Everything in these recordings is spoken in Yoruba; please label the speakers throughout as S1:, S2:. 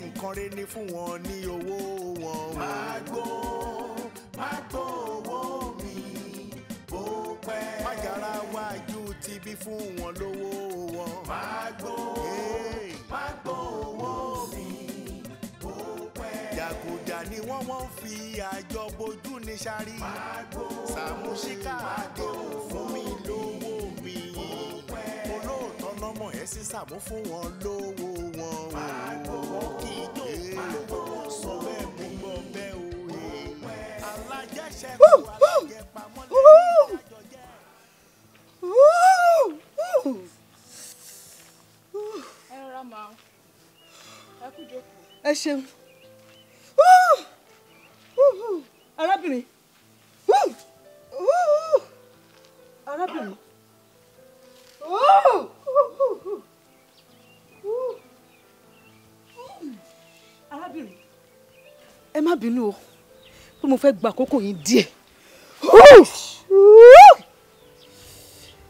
S1: nǹkan rẹ̀ ní fún wọn ní owó wọn. Má gbó owó mi bó pẹ́. Má yára wájú tibí fún wọn lówó wọn. Má gbó owó mi bó pẹ́. Jàgùjà ni wọ́n fi àjọ bojú ní sáré. Sàmúsíkà àdéhùn fún mi lówó mi. Olóòótọ́ lọ́mọ ẹ̀ sí Sàmú fún wọn lówó wọn. Wọ́n kì í jó sọ bẹ́ẹ̀ mú gbọ́ bẹ́ẹ̀ o. Alájẹsẹ̀kù alájẹpamọ́ lẹ́yìn àjọ jẹ́.
S2: Ẹ rọra máa ẹ kú jókòó.
S3: Ẹ ṣeun. Arábìnrin. Arábìnrin. Arábìnrin. Ẹ má bínú o pé mo fẹ́ gba àkókò yín díẹ̀.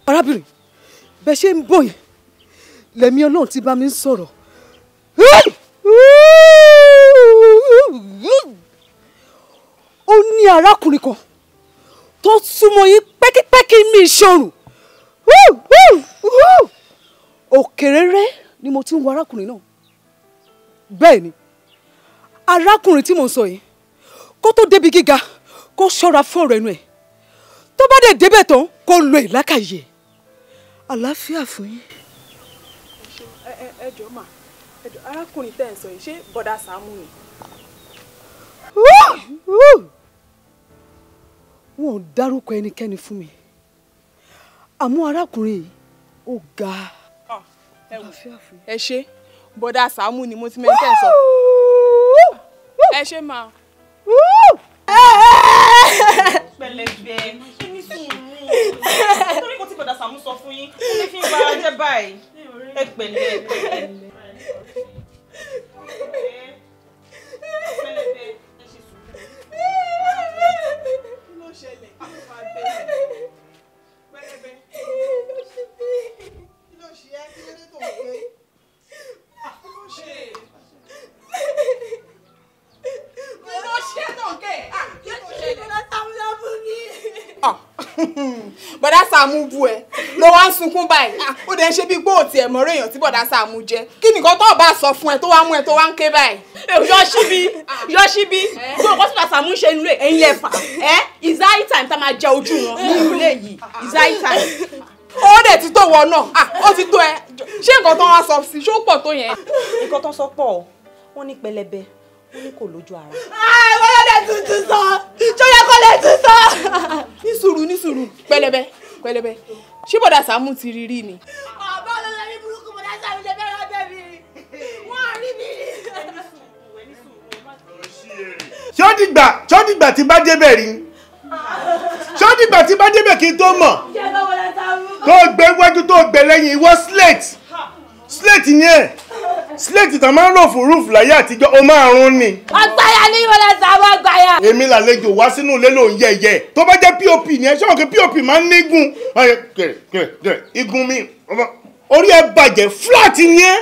S3: Arábìnrin, bẹ́ ṣe ń bọ̀ yẹn lẹ́mí Ọlọ́run ti bá mi sọ̀rọ̀. Ó ní arákùnrin kan tó súnmọ́ yín pẹ́kípẹ́kí mi ìṣòrùn. Òkèrèrè ni mo ti ń wo arákùnrin náà. Bẹ́ẹ̀ ni arákùnrin tí mo ń sọ yìí kó tó débi gíga kó ṣọ́ra fún ọ̀rọ̀ ẹnu ẹ̀, tó bá dé débẹ̀ tán kó lo ìlàkàyè. Àlàáfíà fún yín.
S2: Ẹ jọ̀ọ́ mà, ẹ jọ̀ọ́ arákùnrin tẹ́ ẹ̀ sọ yìí ṣé bọ̀dá Sàámú ni?
S3: Wọn ò dárúkọ ẹnikẹ́ni fún mi, àmọ́ arákùnrin yìí ó ga.
S2: Ẹ ṣe bọ̀dá Sàámú ni mo ti mẹ́rin tẹ́ ẹ̀ sọ. Ẹ ṣe mà.
S4: Pẹ̀lẹ́bẹ̀ ní sùúrù nítorí kò tí bọ̀dá Sàámú sọ fún yín ẹ fi ń bá a jẹ́ báyìí. Ẹ pẹ̀lẹ́
S2: bọ̀dá Sàámú bú ẹ ló wá ń sunkún báyìí. Ó dẹ̀ ń ṣe bí gbóòtì ẹ̀ mọ́rọ̀ èèyàn tí bọ̀dá Sàámú jẹ́. Kí nìkan tó bá sọ fún ẹ tó wá mú ẹ tó wá ń ké báyìí.
S4: Yọ́ṣíbí gbogbo tí bọ̀dá Sàámú ṣe nílé ẹ̀yin lẹ fà is high time tá máa jẹ ojú wọn ní ilé yìí is high time.
S2: Ó dẹ̀ ti tó wọ náà, ó ti tó ẹ. Ṣé nǹkan tó wá sọ sí ṣó pọ̀ tó yẹn?
S4: Nǹkan tó sọ pọ̀ wọ́n ní pẹlẹbẹ wọ́n ní kò lójú ara.
S3: Wọ́n lè tuntun sọ, ṣó yẹ kó lè tún sọ.
S2: Ní sùúrù pẹlẹbẹ. Ṣé bọ̀dá Sàámú ti rí rí ni?
S3: Ọ̀bá olórí ní burúkú bọ̀dá Sàámú ṣe bẹ́ẹ̀ lọ́dẹ̀ mi. Wọ́n rí mi.
S5: Ṣé ó dìgbà tí bá débẹ̀ rí? Ṣé ó dìgbà tí bá débẹ̀ kí n tó mọ̀? Tó gbé wájú tó gbé lẹ́yìn ìwọ slate yẹn. Slate tàn máa ń lò fún roof láyé àtijọ́ ó máa rún ni.
S3: Àgbáyà ní ìwọlẹ̀ Sàámú àgbáyà.
S5: Èmi làlejò wá sínú ilé ló ń yẹ̀yẹ̀. Tó bá jẹ́ POP ni ẹ ṣọ́n kí POP máa ń nígun. Igun mi orí ẹ bàjẹ́ flat ni ẹ.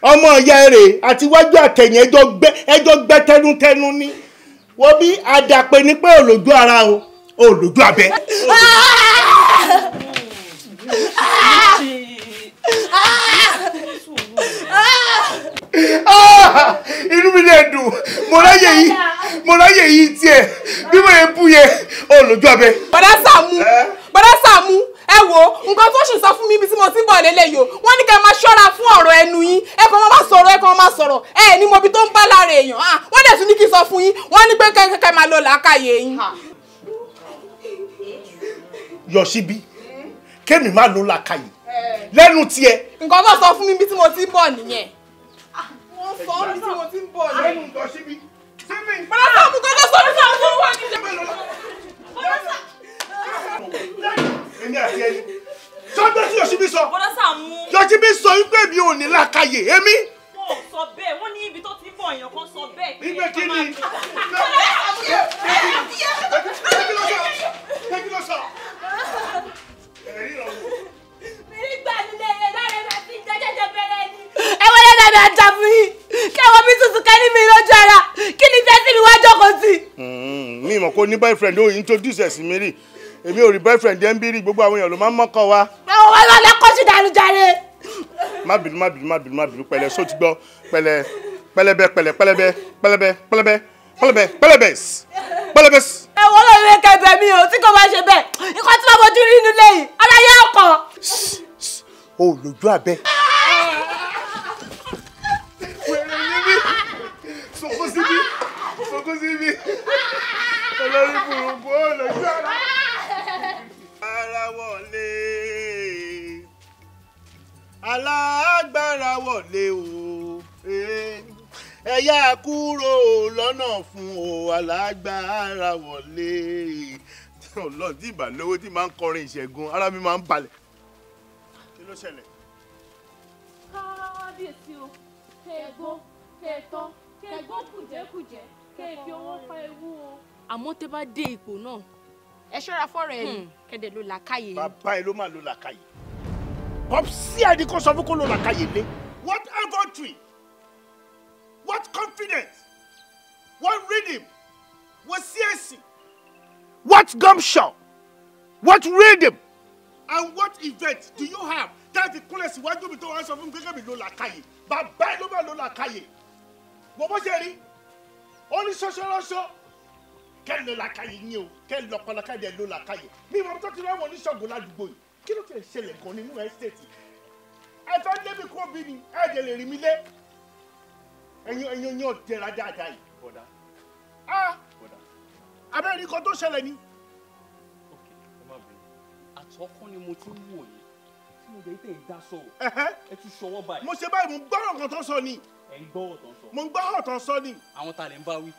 S5: Ọmọ ìyá rẹ̀ àti iwájú àtẹ̀yìn ẹjọ́ gbẹ́ tẹnutẹnu ni. Wọ́n bí àdàpè ní pé òlòjú ara o òlòjú abẹ. Inú mi lè dùn mo ráyè yìí tiẹ̀ bí mo yẹ bú yẹ olójú abẹ.
S2: Bọ̀dá Sàámú ẹ wo nǹkan tó ṣì sọ fún mi bí tí mo ti ń bọ̀ lélẹ́yìí o wọ́n ní kẹ́ máa ṣọ́ra fún ọ̀rọ̀ ẹnu yín ẹ kàn máa sọ̀rọ̀ ẹ ní mo bí tó ń bá lára èèyàn wọ́n dẹ̀ tún ní kí n sọ fún yín wọ́n ní pé kẹ́ máa lo làákàyè yín.
S5: Yọ̀ṣíbí kémi má lo làákàyè lẹ́nu tiẹ̀.
S2: Nǹkan tó sọ fún mi bí tí mo ti ń bọ̀ nìyẹn. Wọ́n sọ bí tí mo ti ń bọ̀
S5: lẹ́nu Yọ̀ṣíbí.
S2: Bọ̀dá Sàámú kọ́ tó sọ bí tí mo wà ní
S5: èmi àti ẹni sọ́dọ̀ tí Yọ̀ṣíbí sọ.
S4: Bọ̀dá Sàámú.
S5: Yọ̀ṣíbí sọ wípé mi ò ní làákàyè èmi.
S4: Wọ́n sọ bẹ́ẹ̀ wọ́n ní ibi tó ti bọ̀ èèyàn kan sọ bẹ́ẹ̀.
S5: Ibẹ̀ kí ni? Kí ló sọ?
S3: Nígbà nílé ẹ̀ láre rẹ̀ ti jẹ́jẹ́jẹ́ bẹ̀rẹ̀ ni. Ẹ wọlé dàbí ajá fún yín. Kẹ́wọ́n mi tuntun kẹ́ ní
S4: sí.
S5: Mi mọ̀ kó ní boyfriend ó introduce ẹ̀ sí mi rí èmi ò rí boyfriend ẹ̀ ń bí rí gbogbo àwọn èèyàn ló máa ń mọ́kàn wa.
S4: àwọn ọmọ ẹlẹ́kọ̀ọ́ sí dànù jàre.
S5: má bínú pẹ̀lẹ́ só ti gbọ́ pẹ̀lẹ́bẹ.
S4: ẹ wọ́n lọ ilé kẹfẹ́ mi o tí kò bá ṣe bẹ́ẹ̀ nǹkan tí wọ́n fojú rí inú lẹ́yìn ara yẹ ọkọ̀.
S5: o lójú abẹ. wẹ̀rẹ̀ níbí sọkún síbí olórí burúkú ó lójú ara wọlé alágbára wọlé o ẹ̀yà kúrò lọ́nà fún o alágbára wọlé ọlọ́run tí ìbàlówó tí máa ń kọrin ìṣẹ́gun ara mi máa ń balẹ̀ kí ló ṣẹlẹ̀.
S6: kábíyèsí o kẹgbó kẹtọ kẹgbó kùjẹkùjẹ kẹfì owó fa ewu o. àmọ́ tẹ́ bá dé ipò náà ẹ ṣọ́ra fọ́rọ̀ ẹ̀ kẹ́dẹ̀ ló làákàyè.
S5: bàbá ẹ ló máa lo làákàyè pọ́psí ẹni kò sọ fún kó lo làákàyè lé what infantry what confidence what rhythm what CAC what gumption what rhythm and what event do you have that fi kúnlẹ̀ síwájú mi tó wá sọ fún mi gẹ́gẹ́ mi lo làákàyè bàbá ẹ ló máa lo làákàyè mo bó ṣe rí ó ní ṣọṣọrọṣọ kẹ́ ló làákàyè yín o kẹ́ lọ pọlọkàdé ló làákàyè mi ìmọ̀ tó ti rẹ́ wọn oníṣègùn ládùúgbò yìí kí ló ti ṣẹlẹ̀ gan nínú ẹ́stéètì ẹ fẹ́ débi kó bí ni ẹ jẹ́ lè rí mi lé ẹ̀yin ọ̀dẹ́ra dáadáa yìí bọ̀dá bọ̀dá abẹ́rẹ́ ní kan tó ṣẹlẹ̀ ni.
S7: ok ẹ má bẹ̀rẹ̀ àtọ́kọ́ ni mo ti ń wò yìí tí mo jẹ́ tẹ̀ dá sọ̀rọ̀ ẹ tún ṣọwọ́ báyìí.
S5: mo ṣe báyìí mo ń gbọ́rọ̀ nǹkan tó sọ ni.
S7: ẹ ń gbọ́rọ̀ tó ń sọ.
S5: mo ń gbọ́rọ̀ tó ń sọ ni.
S7: àwọn ta lè ń bá wí.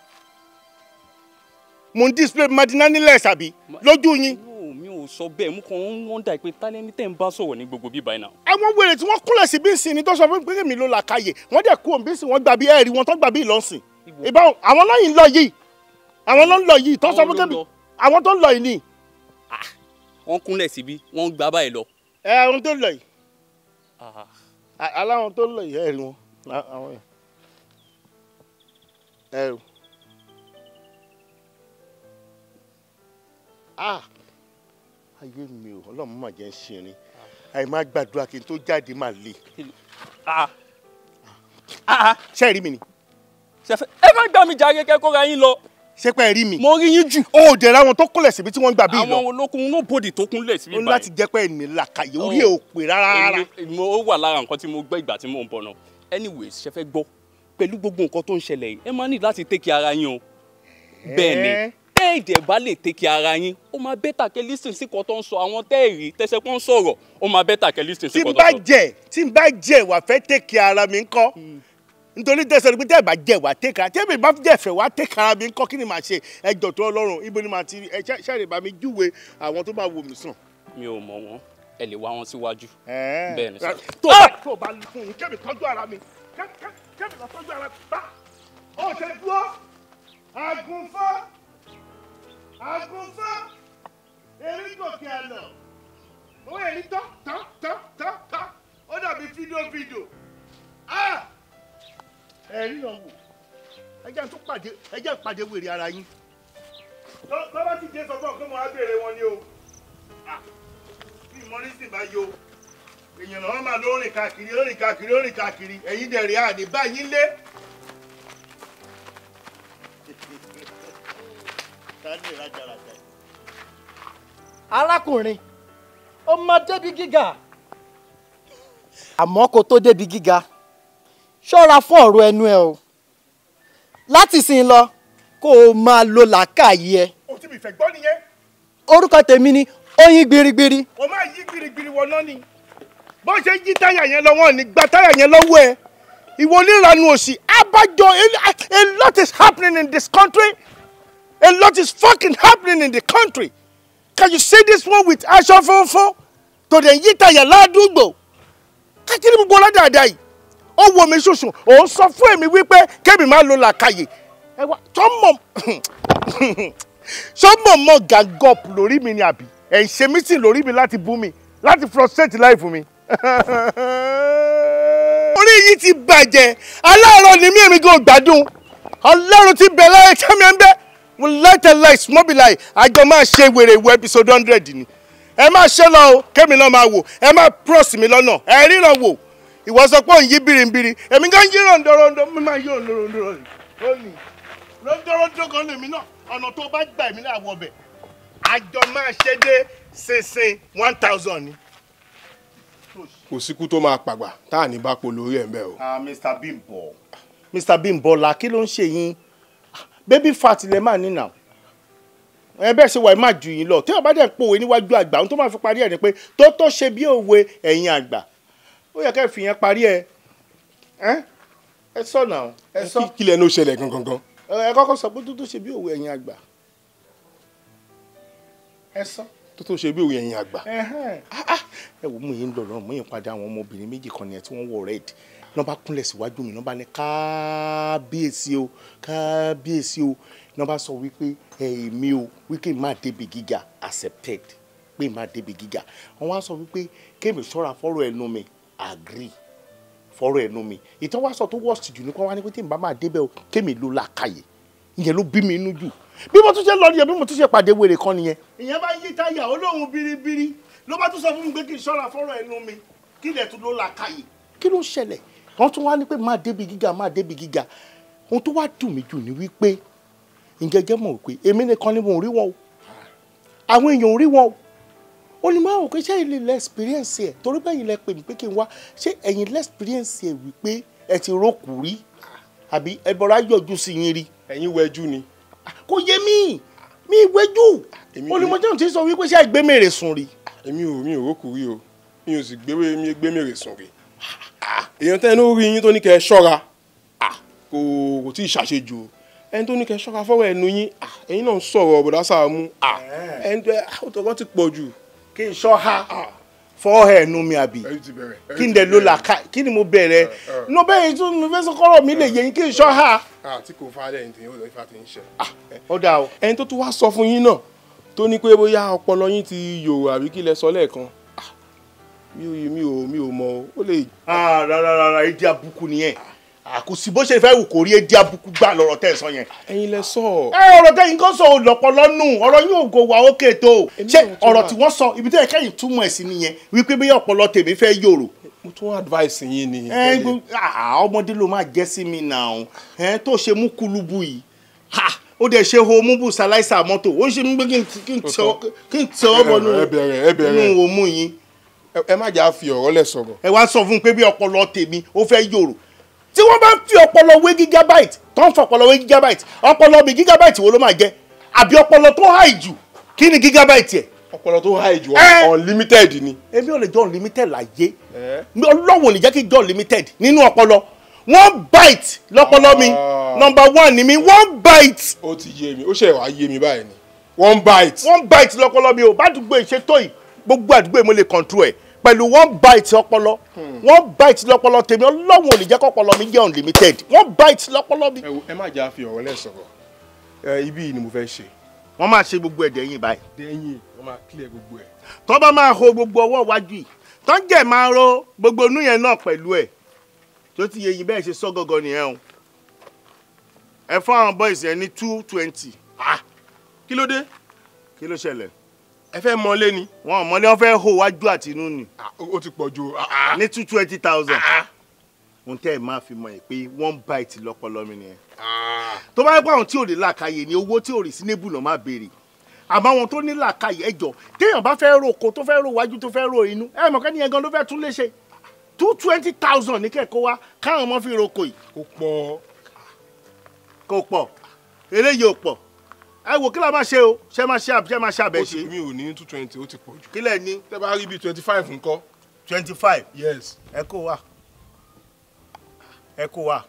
S5: mo ń display madinaniless àbí lójú yín.
S7: mi ò sọ bẹ́ẹ̀ mú kàn ń wọ́ndà pé tálẹ́ni tẹ̀ ń bá sọ̀rọ̀ ní gbogbo bíbá iná.
S5: àwọn wèrè tí wọ́n kúnlẹ̀ sí bíìsì ni tó sọ fún mi pé mi ló la káyè wọ́n dẹ̀ kú òǹbíìsì wọ́n gbà bí ẹ̀rí wọn tó gbà bí ìlọ́sìn. ìbáwọn àwọn náà yìí ń lọ yìí àwọn ló ń lọ yìí tó sọ fún mi àwọn tó ń lọ yìí ni.
S7: wọ́n kúnlẹ̀ síbí wọ́n gbà báyìí lọ.
S5: àwọn tó ń lọ yìí aláwọn tó ń lọ yìí ẹ̀rí wọn àwọn yẹn ẹ̀rù. ayé mi ò ọlọ́run má jẹ́ ń ṣirin àì má gbàdúrà kí n tó jáde má le. ṣé ẹ rí mi ni.
S7: ẹ má gbà mí jàre kẹ́kọ̀ọ́ ra yín lọ.
S5: ṣé pé ẹ rí mi.
S7: mo rí yín jù.
S5: ó dẹ̀ ra wọn tó kúnlẹ̀ síbi tí wọ́n gbà bí lọ.
S7: àwọn olókun ló bòdì tó kúnlẹ̀ síbi báyìí.
S5: ó láti jẹ́ pé ẹ̀ ní làkàyè orí ẹ̀ ò pè rárá.
S7: ó wà lára nǹkan tí mo gbọ́ ìgbà tí mò ń bọ̀ náà. anyways ṣe fẹ́ gbọ́ pẹ̀lú gbogbo nǹkan tó ń ṣẹlẹ̀ yìí ẹ máa ní láti take ara yín o. bẹ́ẹ̀ ni èdè bá lè take ara yín ó máa bẹ́tà kẹ́ lísìn sí kan tó ń sọ àwọn tẹ́ẹ̀rí tẹ́sẹ̀ pọ́n sọ̀rọ̀ ó máa bẹ́tà kẹ́ lísìn sí kan tó ń sọ.
S5: tí n bá jẹ wà fẹ́ take ara mi ńkọ́ nítorí tẹsán ni pé tẹ́ ẹ bá jẹ wà take ara tẹ́ẹ̀mì bá jẹ fẹ́ wà take ara mi ńkọ́ kí ni màá ṣe ẹjọ́ tó Ọlọ́run ibo ni màá ti rí ẹ ṣáàrè bá mi júwe àwọn tó bá wò mí sàn.
S7: mi ò mọ̀ wọ́n ẹ lè wá wọn síwájú. bẹ́ẹ̀ ni sọ.
S5: tó bá fún un kẹ́mi tọ́jú ara mi kẹ́mi lọ tọ́jú ara mi bá ọ̀sẹ̀ dúró àgùnfọ́ erin gòkè àná owó erin tán ó dàbí fídíò ẹ̀rín náà wò ẹjẹ́ pàdé wèrè ara yín lọ́wọ́ ti dé sọ fún ọ̀kọ́ mọ́ á béèrè wọn ni o bí mọ́nísì bá yọ èèyàn náà máa ló rìn káàkiri ẹ̀yin dẹ̀ rí àní báyìí lé.
S8: arákùnrin ó máa débi gíga àmọ́ kó tó débi gíga ṣọ́ra fún ọ̀rọ̀ ẹnu ẹ o láti sìn lọ kó o máa lo làákàyè ẹ.
S5: o ti mi fẹ́ gbọ́ nìyẹn.
S8: orúkọ tèmi ni Oyin Gbirigbiri.
S5: o máa yí gbirigbiri wọ náà ni bó ṣe yí táyà yẹn lọ́wọ́ ni gba táyà yẹn lọ́wọ́ ẹ ìwọ onírànú òsì abájọ a lot is happening in this country a lot is fucking happening in the country. Can you see this one with aṣọ funfun tó dẹ̀ yí táyà ládùúgbò kákiri gbogbo ládàáda yìí ó wo mi ṣoṣo òun sọ fún èmi wípé kébì máa lo làkàyè ẹ wá sọmọ mọ gàgọp lórí mi ni àbí ẹ ń ṣe mítìn lórí mi láti bú mi láti frustrate life mi orí yìí ti bàjẹ́ aláàárọ̀ ni mí èmi gan gbádùn ọlọ́run ti bẹ̀ láyé kẹ́mi ẹ̀ ń bẹ́ láìtẹ̀láì smọ́bìláì àjọ máa ṣe wèrè wo episode 100 ni ẹ máa ṣe lọ o kémi náà máa wò ẹ máa cross mi lọ́nà ẹ ríran wò ìwọ sọ pé òun yí bìrìbìrì èmi gan yí ròǹdòròǹdò mi máa yí ròǹdòròǹdò lónìí ròǹdòròǹdò kan lèmi náà ọ̀nà tó bá gbà mí náà wọ bẹ̀ àjọ máa ṣe dé ṣinṣin 1000 ni.
S9: kò síkú tó máa pàgbà tá à ní bá polo orí ẹ̀ ń bẹ̀ o.
S5: Mr. Bimbo la kí ló ń ṣe yín baby fat lè máa ní nà ẹ bẹ́ẹ̀ ṣe wà ẹ má ju yín lọ tí ọba dẹ̀ pòwe níwájú àgbà ohun tó máa fi parí ẹ̀ ni pé tó tó ṣe bí òwe ẹ̀yin àgbà ó yẹ ká ẹ fi yẹn parí ẹ sọ náà ẹ sọ.
S9: kí lẹ́nu ṣẹlẹ̀ gangan.
S5: ẹ kọ́kọ́ sọ pé tó tó ṣe bí òwe ẹ̀yin àgbà ẹ sọ.
S9: tó tó ṣe bí òwe ẹ̀yin àgbà.
S5: ẹ wò mú yín lọ́rọ̀ mú yín padà àwọn ọmọbìnrin méjì kan nìyẹn tí wọ́n wọ red náà bá kúnlẹ̀ síwájú mi náà bá ní kábíyèsí o kábíyèsí o náà bá sọ wípé èmi o wípé má débi gíga accepted pé má débi gíga wọ́n wá sọ wípé kémi ṣọ́ra fọ́rọ̀ ẹnu mi agree fọ́rọ̀ ẹnu mi ìtàn wá sọ tó worst jù ní kí wọ́n wá ní pé tí n bá máa débẹ̀ o kémi ló làákàyè ìyẹn ló bí mi inú jù bí mo tún ṣe lọ nìyẹn bí mo tún ṣe pàdé wèrè kan nìyẹn. ìyẹn bá yí táyà olóhùn biribiri ló bá tún sọ fún mi pé kí n ṣọ́ra fọ́rọ̀ ẹnu mi kí ilẹ̀ tún ló làákàyè kí ló ṣẹlẹ̀ wọ́n tún wá ní pé máa débi gíga máa débi gíga ohun tó wá dùn mí jù ní wípé ìjẹ́jẹ́ mọ̀ wípé èmi nìkan ni mo rí wọn o àwọn èèyàn ò rí wọn o ó ní máa wò pé ṣé ẹ̀yin lè experience ẹ̀ torí bẹ́ẹ̀ yín lẹ pè mí pé kí n wá ṣé ẹ̀yin lè experience ẹ̀ wípé ẹ ti rókù rí àbí ẹ bọ̀rọ̀ ayọ̀jú sí yín rí.
S9: ẹ̀yin wẹjú ni.
S5: kò yé mi wẹjú olùmọ̀jọ́ ti sọ wípé ṣé àgbẹ̀ mèrè sùn rí.
S9: èmi ò rókù rí o mi ò sì gbé mèrè sùn rí èèyàn tẹ́ inú rí yín tó ní kẹ́ ẹ ṣọ́ra kò tí ì ṣàṣejù ẹni tó ní kẹ́ ẹ ṣọ́ra fọ́rọ̀ ẹnu yín ẹ̀yin náà ń sọ̀rọ̀ ọ̀bọ̀dá Sàámú ẹni tó ọ̀tọ̀ ti pọ̀ jù.
S5: kí n ṣọ́ ha fọ́ọ̀hẹ́ ẹnu mi àbí kí n dẹ̀ ló là ká kí ni mo bẹ̀rẹ̀ ló bẹ́ẹ̀ tó mo fẹ́ sọ́kọ́rọ̀ mi lè yẹ yín kí n ṣọ́ ha.
S9: tí kò fa lẹ́yìn tí yóò lọ ifá ti ń ṣe.
S5: ó dáa o.
S9: ẹni tó tún wá sọ fún yín náà tó ní pé bóyá ọpọlọ yín ti yòrò àbí kí lẹ sọ lẹ́ẹ̀kan mi ò mọ ó lè.
S5: rárá èdè àbùkù nìyẹn àkùsí bó ṣe fẹ́ wù kó rí èdè àbùkù gbà lọ́rọ̀ tẹ̀ sọ yẹn.
S9: ẹ̀yin lẹ sọ.
S5: ọ̀rọ̀ tẹ̀yin kan sọ òlọpọlọ nù ọ̀rọ̀ yín ò go wà ókè tó ṣé ọ̀rọ̀ tí wọ́n sọ ibi tẹ́ kẹ́yìn túmọ̀ ẹ̀ sí nìyẹn wípé bí ọpọlọ tèmi fẹ́ yòrò.
S9: mo tún advice yín ni.
S5: ọmọdé ló máa jẹ́ sí mi náà tó ṣe mú kúlúbù yìí ó dẹ̀ ṣe ho múbù ṣaláìsà mọ́tò ó ṣe mú pé kí n tẹ ọmọ nù òmù yín.
S9: ẹ má jà fi ọ̀rọ̀ lẹ̀ sọ̀rọ̀.
S5: ẹ wá sọ fún un pé bí ọpọlọ tèmi ó fẹ́ yòrò tí wọ́n bá fi ọpọlọ wé gigabyte tó ń fọpọlọ wé gigabyte ọpọlọ mi gigabyte wo ló máa jẹ àbí ọpọlọ tó high jù kí ni gigabyte ẹ̀.
S9: ọpọlọ tó high jù unlimited ni.
S5: èmi ò lè jọ unlimited láyé ọlọ́wọ̀n lè jẹ́ kí jọ unlimited nínú ọpọlọ 1 byte lọ́pọlọ mi number 1 ni mi 1 byte.
S9: ó ti yé mi ó ṣe wàá yé mi báyìí ni 1 byte.
S5: 1 byte lọ́pọlọ mi ò bá dùgbò ìṣètò yìí gbogbo àdúgbò mo lè control ẹ̀ pẹ̀lú 1 byte ọpọlọ 1 byte lọ́pọlọ tèmi ọlọ́run ò lè jẹ́ kọ́pọlọ mi jẹ́ unlimited 1 byte lọ́pọlọ mi.
S9: ẹ má jà fi ọ̀rọ̀ lẹ̀ sọ̀rọ̀ ibi yìí ni mo fẹ́ ṣe.
S5: wọ́n máa ṣe gbogbo ẹ̀dẹ̀ yín báyìí.
S9: dẹ́yìn wọ́n máa clear gbogbo ẹ̀.
S5: tó bá máa ho gbogbo ọwọ́ iwájú yìí tó ń jẹ́ máa ro gbogbo inú yẹn náà pẹ̀lú ẹ̀ tó ti yẹ yín bẹ́ẹ̀ ṣe sọ gọ́gọ́ nìyẹn o. ẹ fún àwọn boys yẹn ní 220.
S9: kí ló dé.
S5: kí ló ṣẹlẹ̀.
S9: ẹ fẹ́ mọlé ni.
S5: wọn mọlé wọn fẹ́ hó wájú àti inú ni.
S9: ó ti pọ̀ jù.
S5: ní 220,000. ohun tẹ́ ẹ máa fi mọ̀ ẹ́ pé 1 byte lọ́pọlọ mi nìyẹn. tó bá yẹ pé àwọn tí ò lè làákàyè ní owó tí ò rí sínébù náà máa béèrè àmọ́ àwọn tó ní làákàyè ẹjọ́ téèyàn bá fẹ́ ro oko tó fẹ́ ro wájú tó fẹ́ ro inú ẹ mọ̀ kẹ́ni yẹn gan ló fẹ́ tún lé ṣe 220,000 ní kẹ́kọ̀ọ́ wa káwọn ọmọ fi roko yìí. kò pọ̀ eléyìí ò pọ̀ ẹ wò kí la máa ṣe o ṣe máa ṣe àbẹ̀ ṣe.
S9: mi ò ní 220 ó ti pọ̀ jù.
S5: kílẹ̀ ní.
S9: tẹ́ bá rí bíi 25 ńkọ́.
S5: 25.
S9: yes.
S5: ẹ kó wa ẹ kó wa.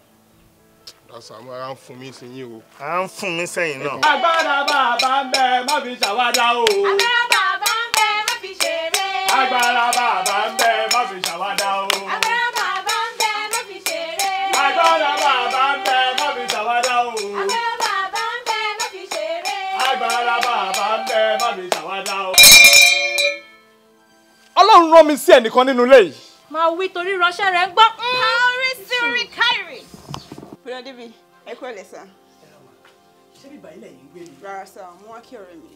S9: Sàámú ara ń fún mi sí yín o.
S5: à ń fún mi sẹ́yìn náà.
S10: agbára bàbá ń bẹ má fi ṣàwádà o.
S11: agbára bàbá ń bẹ má fi ṣeré.
S10: agbára bàbá ń bẹ má fi ṣàwádà o.
S11: agbára bàbá ń bẹ má fi ṣeré.
S10: agbára bàbá ń bẹ má fi ṣàwádà o.
S11: agbára bàbá ń bẹ má fi ṣeré.
S10: agbára bàbá ń bẹ má fi ṣàwádà o.
S12: Ọlọ́run rán mi sí ẹnìkan nínú ilé yìí.
S11: máa wí torí ránṣẹ́ rẹ̀ ń gbọ́. káórí sí orí káìrì. Bùrọ̀ Débi, ẹ kúrò lẹ̀ sá.
S13: ṣé bíbá ilẹ̀ yìí ń gbé ni.
S4: rárá sá mo wá kí ọ̀rẹ́ mi.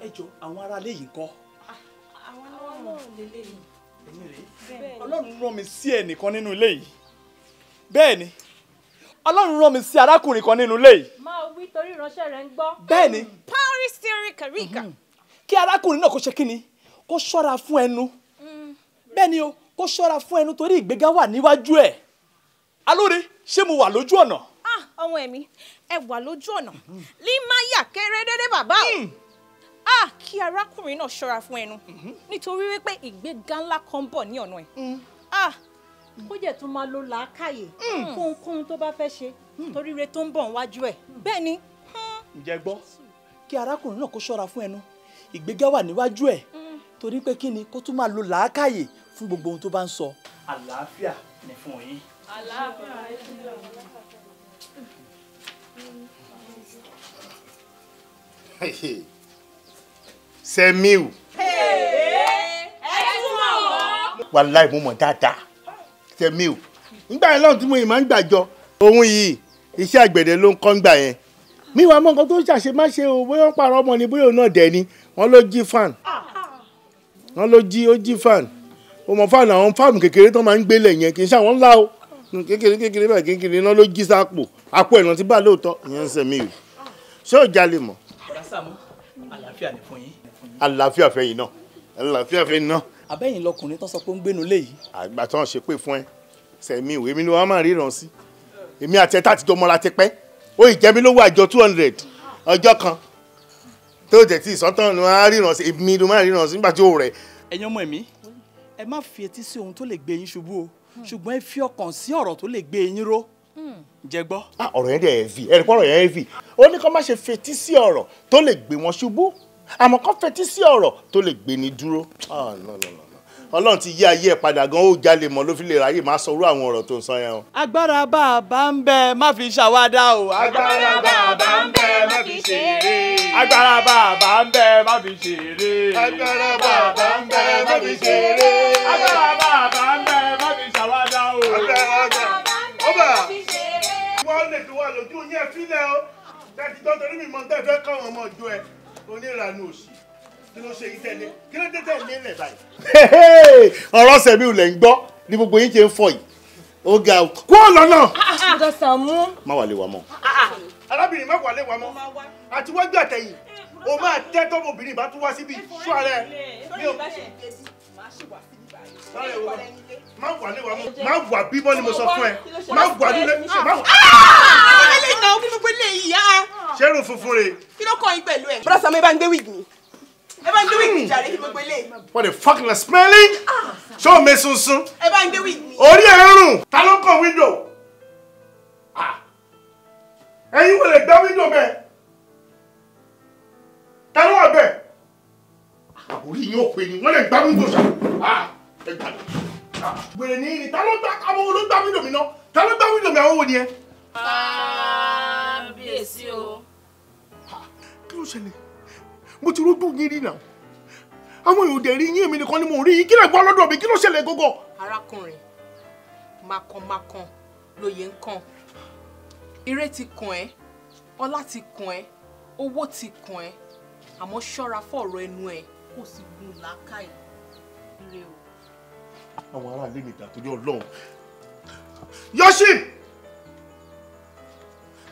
S13: ẹ jọ àwọn aráalé yìí ńkọ́.
S6: àwọn náà lélẹ́yìn.
S13: ẹ̀yin rèé.
S12: Ọlọ́run rán mi sí ẹnìkan nínú ilé yìí bẹ́ẹ̀ ni Ọlọ́run rán mi sí arákùnrin kan nínú ilé yìí
S11: máa wí torí ìránṣẹ́ rẹ̀ ń gbọ́.
S12: bẹ́ẹ̀ ni
S4: Paris Ríkà.
S12: kí arákùnrin náà kó ṣe kí ni kó ṣọ́ra fún ẹnu bẹ́ẹ̀ ni o kó ṣọ́ra fún ẹnu torí ìgbéga wà níwájú ẹ̀ alóore ṣé mo wà lójú ọ̀nà.
S4: ọmọ ẹ̀mí ẹ wà lójú ọ̀nà límáyà kéré dédé bàbá o. Kí arákùnrin náà ṣọ́ra fún ẹnu nítorí wípé ìgbéga ńlá kan ń bọ̀ ní ọ̀nà ẹ̀.
S11: kó jẹ́ tún máa lo làákàyè kóhunkóhun tó bá fẹ́ ṣe torí ire tó ń bọ̀ níwájú ẹ̀.
S4: bẹ́ẹ̀ ni.
S12: ǹjẹ́ gbọ́ kí arákùnrin náà kó ṣọ́ra fún ẹnu ìgbéga wà níwájú ẹ̀ torí pé kí ni kó tún máa lo làákàyè fún gbogbo ohun tó bá ń sọ. àlàáfíà ni fún yín.
S11: àlàáfíà rẹ̀ ti lọ.
S5: Sẹ́míù. Wàláì mo mọ̀ dáadáa. Sẹ́míù. Nígbà yẹn lọ́run tí mo yìí máa ń gbàjọ. Òun yìí iṣẹ́ àgbẹ̀dẹ ló ń kọ́ ńgbà yẹn. Mi wàá mọ nǹkan tó ṣàṣe má ṣe o bóyá ń parọ́ ọmọ ni bóyá òun náà dẹ̀ ni. Wọ́n ló jí fan. Wọ́n ló jí fan. O mọ̀ fáànù àwọn fáàmù kékeré tó máa ń gbélé yẹn kì í ṣe àwọn ńlá o. Kékeré báyìí kékeré náà ló jí sápò. Àpò ẹ̀nà ti bá lóòótọ́ ìyẹn ń Sẹ́míù. Ṣé ò jalè mọ̀?
S13: àlàáfíà ni fún yín.
S5: Àlàáfíà fẹ́yìn náà. Àlàáfíà fẹ́yìn náà.
S12: Abẹ́yìn lọkùnrin tó sọ pé ó ń gbénu lé yìí.
S5: Àgbà tó ń ṣe pé fún ẹ Sẹ́míù èmi ni wọ́n máa ríran sí. Èmi àti ẹ̀ta àtijọ́ mọ́ra ti pẹ́. Ó ì jẹ́ mi lówó àjọ 200 ọjọ́ kan. Tó tẹ̀ tí ìsọ́tàn ni wọ́n á ríran sí. Èmi ló máa ríran sí nígbà tí ó rẹ̀.
S12: Ẹ̀yin ọmọ ẹ̀mí ẹ má fi etí sí ohun tó lè gbé yín ṣubú o ṣùgbọ́n ẹ fi ọkàn sí ọ̀rọ̀ tó lè gbé yín ró. Jẹ́ gbọ́.
S5: Ọ̀rọ̀ yẹn dẹ̀ heavy ẹ̀rí pọ̀rọ̀ yẹn heavy. Ó ní kó má ṣe fetí sí ọ̀rọ̀ tó lè gbé wọn ṣubú àmọ́ kó fetí sí ọ̀rọ̀ tó lè gbé ni dúró. Ọlọ́run ti yí ayé ẹ̀ padà gan ó jalè mọ́ ló fi lè ráyè máa sọrú àwọn ọ̀rọ̀ tó ń sọ yẹn o.
S12: Agbára bàbá ń bẹ má fi ṣàwádà o.
S10: Agbára bàbá ń bẹ má fi ṣeré. Agbára bàbá ń bẹ má fi ṣeré.
S5: Agbára bàbá ń bẹ má fi ṣeré.
S10: Agbára bàbá ń bẹ má fi ṣàwádà o.
S5: Agbára bàbá wọ́n lè fi wá lójú yẹn fílẹ̀ o. Tẹ́tí tó torí mi mọ̀ tẹ́ fẹ́ káwọn ọmọ ọjọ́ ẹ onírànú òsì. Kí ló ṣe yín tẹ́lẹ̀? Kí ló dé tẹ́lẹ̀ lẹ̀ báyìí? Ọ̀rọ̀ Sẹ́míù lẹ̀ ń gbọ́ ní gbogbo yín ṣe ń fọ yìí. Ó ga o. Kú ọ̀lọ́nà.
S4: Àjọ Sàámú.
S5: Má wà lé wa mọ́. Arábìnrin má wà lé wa mọ́. Àti wájú àtẹ̀yìn. O máa tẹ́ tọ́mọbìnrin bá tún wá síbi. Ṣú ara ẹ. Má wà lé wa mọ́. Má wà bíbọ́ ni mo sọ fún ẹ. Má wà nílé. Má wà.
S4: Ilé ìnáwó kí ló gbé lé yìí á.
S5: Ṣé irun funfun rè?
S4: Kí ló kàn yín pẹ̀lú ẹ̀?
S2: Bọ́dá Sàámú ẹ bá ń gbé wig mi. Ẹ bá ń gbé wig mi jàre kí ló gbé lé.
S5: What the fuck na smelling? Ṣé o mẹ sunsun?
S2: Ẹ bá ń gbé wig mi.
S5: Orí ẹ̀ ń rùn. Ta ló kàn window? Ẹ̀yin wò lè gbá window bẹ́ẹ̀. Ta ló wà bẹ́ẹ̀? Orí yín ò pè ní wọ́n lè gbá window ṣá. Ẹ gbà mí. Gbèrè ní ìrìn. Ta ló gbá àwọn wo ló gbá window mi náà? Ta ló gbá window mi àwọn wo ni ẹ?
S11: Kábíyèsí o.
S5: Kí ló ṣẹlẹ̀? Mo ti rójú yín rí náà. Àwọn èèyàn dẹ̀ rí yín èmi nìkan ni mò ń rí yín. Kí lè gbọ́ lọ́dọ̀ mi? Kí ló ṣẹlẹ̀ gógó?
S2: Arákùnrin makan lóye ń kàn. Ire ti kàn ẹ́, ọlá ti kàn ẹ́, owó ti kàn ẹ́, àmọ́ ṣọ́ra fọ̀rọ̀ ẹnu ẹ̀ kó sì gùn làákàyè. Ire o.
S5: Àwọn ará ilé mi dà torí Ọlọ́run. Yọ́ṣì!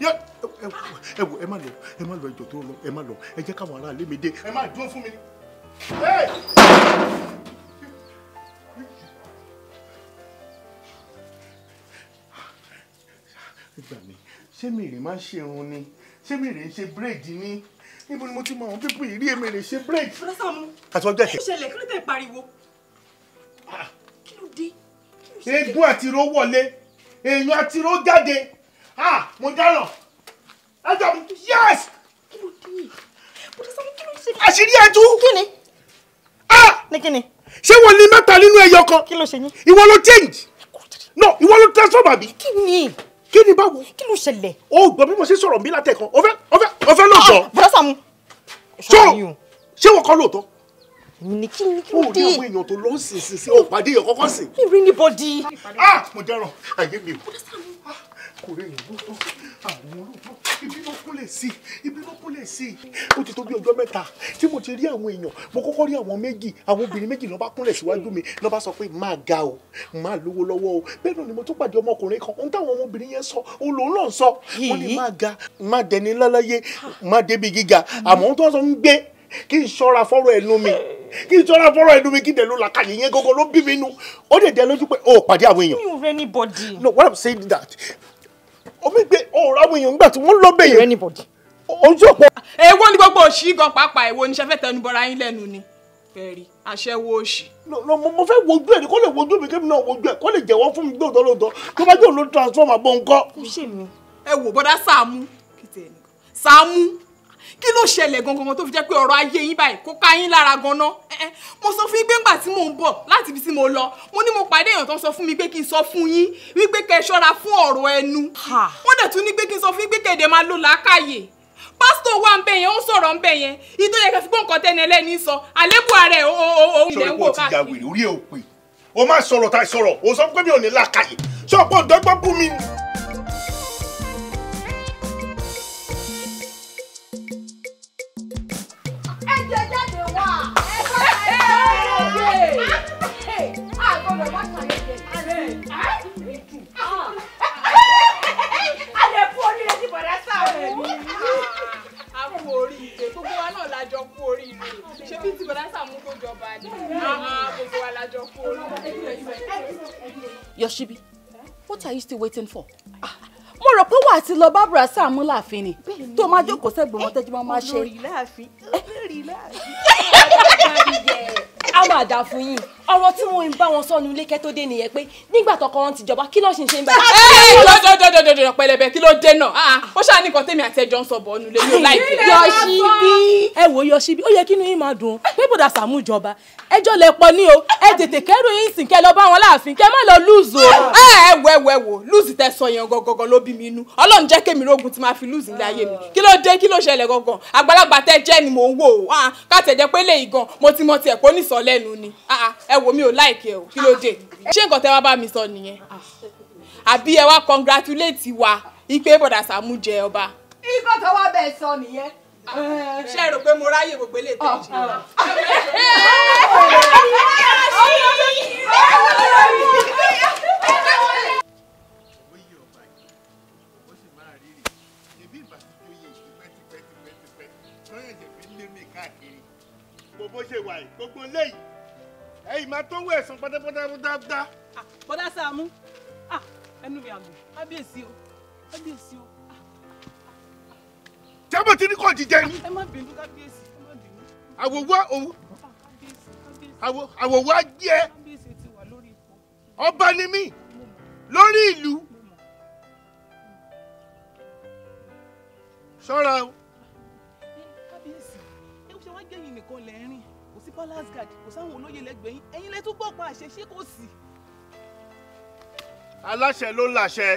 S5: Ẹ má lọ ẹjọ́ tó lọ, ẹ má lọ, ẹ jẹ́ káwọn ará ilé mi dé. Ẹ má dúró fún mi. Ẹ gbà mí, ṣé mèrè máa ń ṣe irun ni? Ṣé mèrè ń ṣe bírèdì ni? Níbo ni mo ti mọ àwọn pípọ̀ ìrí èmèrè ṣe bírèdì?
S2: Bọ́dá Sàámú.
S5: Àti ọjọ́ ẹ̀kẹ́.
S2: Kí ló ṣẹlẹ̀? Kí ló tẹ̀ pariwo? Kí ló dé?
S5: Eégún àtiró wọlé, èèyàn àtiró jáde. Mo dáràn. Ẹ jọ mi, yes!
S2: Kí ló dé? Bọ́dá Sàámú kí ló ṣe?
S5: Àṣírí ẹ̀jú.
S2: Kí ni? Ní kí ni?
S5: Ṣé wọ́n ní mẹ́ta nínú ẹyọ kan?
S2: Kí ló ṣe yín?
S5: Ìwọ ló change. No, ìwọ ló transform àbí?
S2: Kí ni?
S5: Kí ni báwo?
S2: Kí ló ṣẹlẹ̀?
S5: O gbọ́ bí mo ṣe sọ̀rọ̀ bí látẹ̀kan. O fẹ́ lóòótọ́.
S2: Bọ́dá Sàámú.
S5: Ṣé wọ́n kọ́ lóòótọ́?
S2: Èmi ni kí ni kí ló
S5: O rí
S2: dé?
S5: àwọn èèyàn tó lọ sí o pàdé èèyàn kọ́kọ́ sí.
S2: Mi rí ní bọ́dí.
S5: Mo dáràn. Àyè mi o. kò rẹ̀ yìí lóòótọ́ àwọn olóòótọ́ ibi ló kúnlẹ̀ sí ibi ló kúnlẹ̀ sí. ó ti tó bí ọjọ́ mẹ́ta tí mo ti rí àwọn èèyàn mo kọ́kọ́ rí àwọn méjì àwọn obìnrin méjì ló bá kúnlẹ̀ síwájú mi ló bá sọ pé máa ga o máa lówó lọ́wọ́ o bẹ́ẹ̀ náà ni mo tún pàdé ọmọkùnrin kan ohun táwọn ọmọbìnrin yẹn sọ òun lòun náà sọ wọ́n ní máa ga máa dẹni láláyé máa débi gíga àmọ́ ohun tó wọ́n sọ ń gbé kí n ṣọ́ra fọ́rọ̀ ẹnu mi kí n ṣọ́ra fọ́rọ̀ ẹnu mi kí n dẹ̀ ló làkàyè yẹn gógó ló bí mi nú ó dẹ̀ dẹ́ lójú pé o pàdé àwọn èèyàn.
S4: mi ò rẹ́ anybody.
S5: no what I'm saying is that omi gbé ọ̀rọ̀ àwọn èèyàn nígbà tí wọ́n lọ bẹ̀yẹn.
S4: anybody.
S5: ojú ọ̀pọ̀.
S2: èwo ni gbogbo òṣì gan pàápàá èwo ni ṣẹfẹ́ tẹnubọra yín lẹ́nu ni fẹ́ẹ́rì aṣẹ́wó òṣì.
S5: no mo fẹ́ wojú ẹ̀ ní kó lè wojú mi kébì náà wojú ẹ̀ kó lè jẹ́wọ́ fún mi lóòótọ́ lóòótọ́ tó bá jẹ́ òun ló transform àbọ̀ nǹkan.
S2: ẹ wò bọ́dá Sàámú Sàámú kí ló ṣẹlẹ̀ gangan tó fi jẹ́ pé ọ̀rọ̀ ayé yín báyìí kó ká yín lára gan-an mo sọ fún yín pé ńgbà tí mò ń bọ̀ láti ibi tí mo lọ mo ní mo pàdé èèyàn tó ń sọ fún mi pé kí n sọ fún yín wípé kẹ́ ẹ ṣọ́ra fún ọ̀rọ̀ ẹnu wọ́n dẹ̀ tún ní pé kí n sọ fún yín pé kẹ̀dẹ̀ máa lò làákàyè pásítọ̀ wà ń bẹ̀ yẹn ó sọ̀rọ̀ ń bẹ̀ yẹn ìtò yẹ kẹ́ fi gbọ́ nǹkan tẹ́ni ẹlẹ́ni sọ àlébù ààrẹ òun ilẹ̀ ń wò káàkiri.
S5: orí ẹ̀ ò pé o máa sọ̀rọ̀ tá sọ̀rọ̀ o sọ pé mi ò ní làákàyè ṣọ́ọ̀pọ̀ ọ̀dọ́gbọ́n bú mi.
S3: Yoshibi, what are you still waiting for? Mo rò pé wà á ti lọ bá Bùrà Sàámú láàfin ni tó máa jókòó sẹ́gbọ̀n wọn tẹ́jú máa ṣe.
S4: olórí láàfin olórí láàfin.
S6: a máa dà fún yín ọ̀rọ̀ tí wọ́n ń bá wọn sọnù ilé kẹ́ tó dé nìyẹn pé nígbà tọkọ wọn ti jọba kí ló ṣe ń ṣe ń bá.
S2: jọjọjọjọjọ pẹlẹbẹ kí ló dé náà ó ṣáà ní nǹkan tèmi àti ẹjọ ń sọ bọ nulẹ mi ò láìpẹ́.
S3: Yoshibi ẹ wo Yoshibi ó yẹ kí inú yín máa dùn pé Bùrà Sàámú jọba ẹjọ́ lẹ pọ̀ ní o ẹ tètè kẹ́rù yín sìn kẹ́ lọ bá wọn láàfin kẹ́ má lọ lùzù o.
S2: ẹ wo lùzì tẹ sọ yẹn gọgọgọ ló bí mi inú Ọlọ́run jẹ́ kémi rógun tí máa fi lùzì ní ayé mi kí ló dé kí ló ṣẹlẹ̀ gangan àgbàlagbà tẹ jẹ́ ni mò ń wò ó káàtẹ̀ jẹ́ pé lè gan mo ti mọ tiẹ̀ kó ní sọ lẹ́nu ni ẹ wo mi ò láìkẹ́ o kí ló dé ṣé nǹkan tẹ wá bá mi sọ nìyẹn àbí ẹ wá congratulate wa ipe Bọ̀dá Sàámú jẹ ọba.
S3: ikọ̀ tó wá bẹ́ẹ̀ sọ nìyẹn.
S2: ṣé ẹ rò pé mo ráyè gbogbo ilé ìtọ́ ìjì wa.
S5: bó ṣe wà yìí gbogbo léyìí ẹ̀yin máa tó wẹ̀ sàn pátápátá.
S3: Bọ̀dá Sàámú ẹnu mi àgùn kábíyèsí o kábíyèsí o.
S5: jábọ̀ tí ní kò jíjẹ ni.
S3: ẹ má bínú kábíyèsí ẹ má bínú.
S5: àwòwá jẹ́ ọba ni mí lórí ìlú. ṣọ́ra o.
S3: kábíyèsí ẹ ṣe wá gẹ̀yìn nìkan lẹ́ rìn kò sí palace guard kò sáwọn olóyè lẹ́gbẹ̀ẹ́ yín ẹ̀yin lẹ tún gbọ́ pa àṣẹ ṣé kò sí.
S5: aláṣẹ ló láṣẹ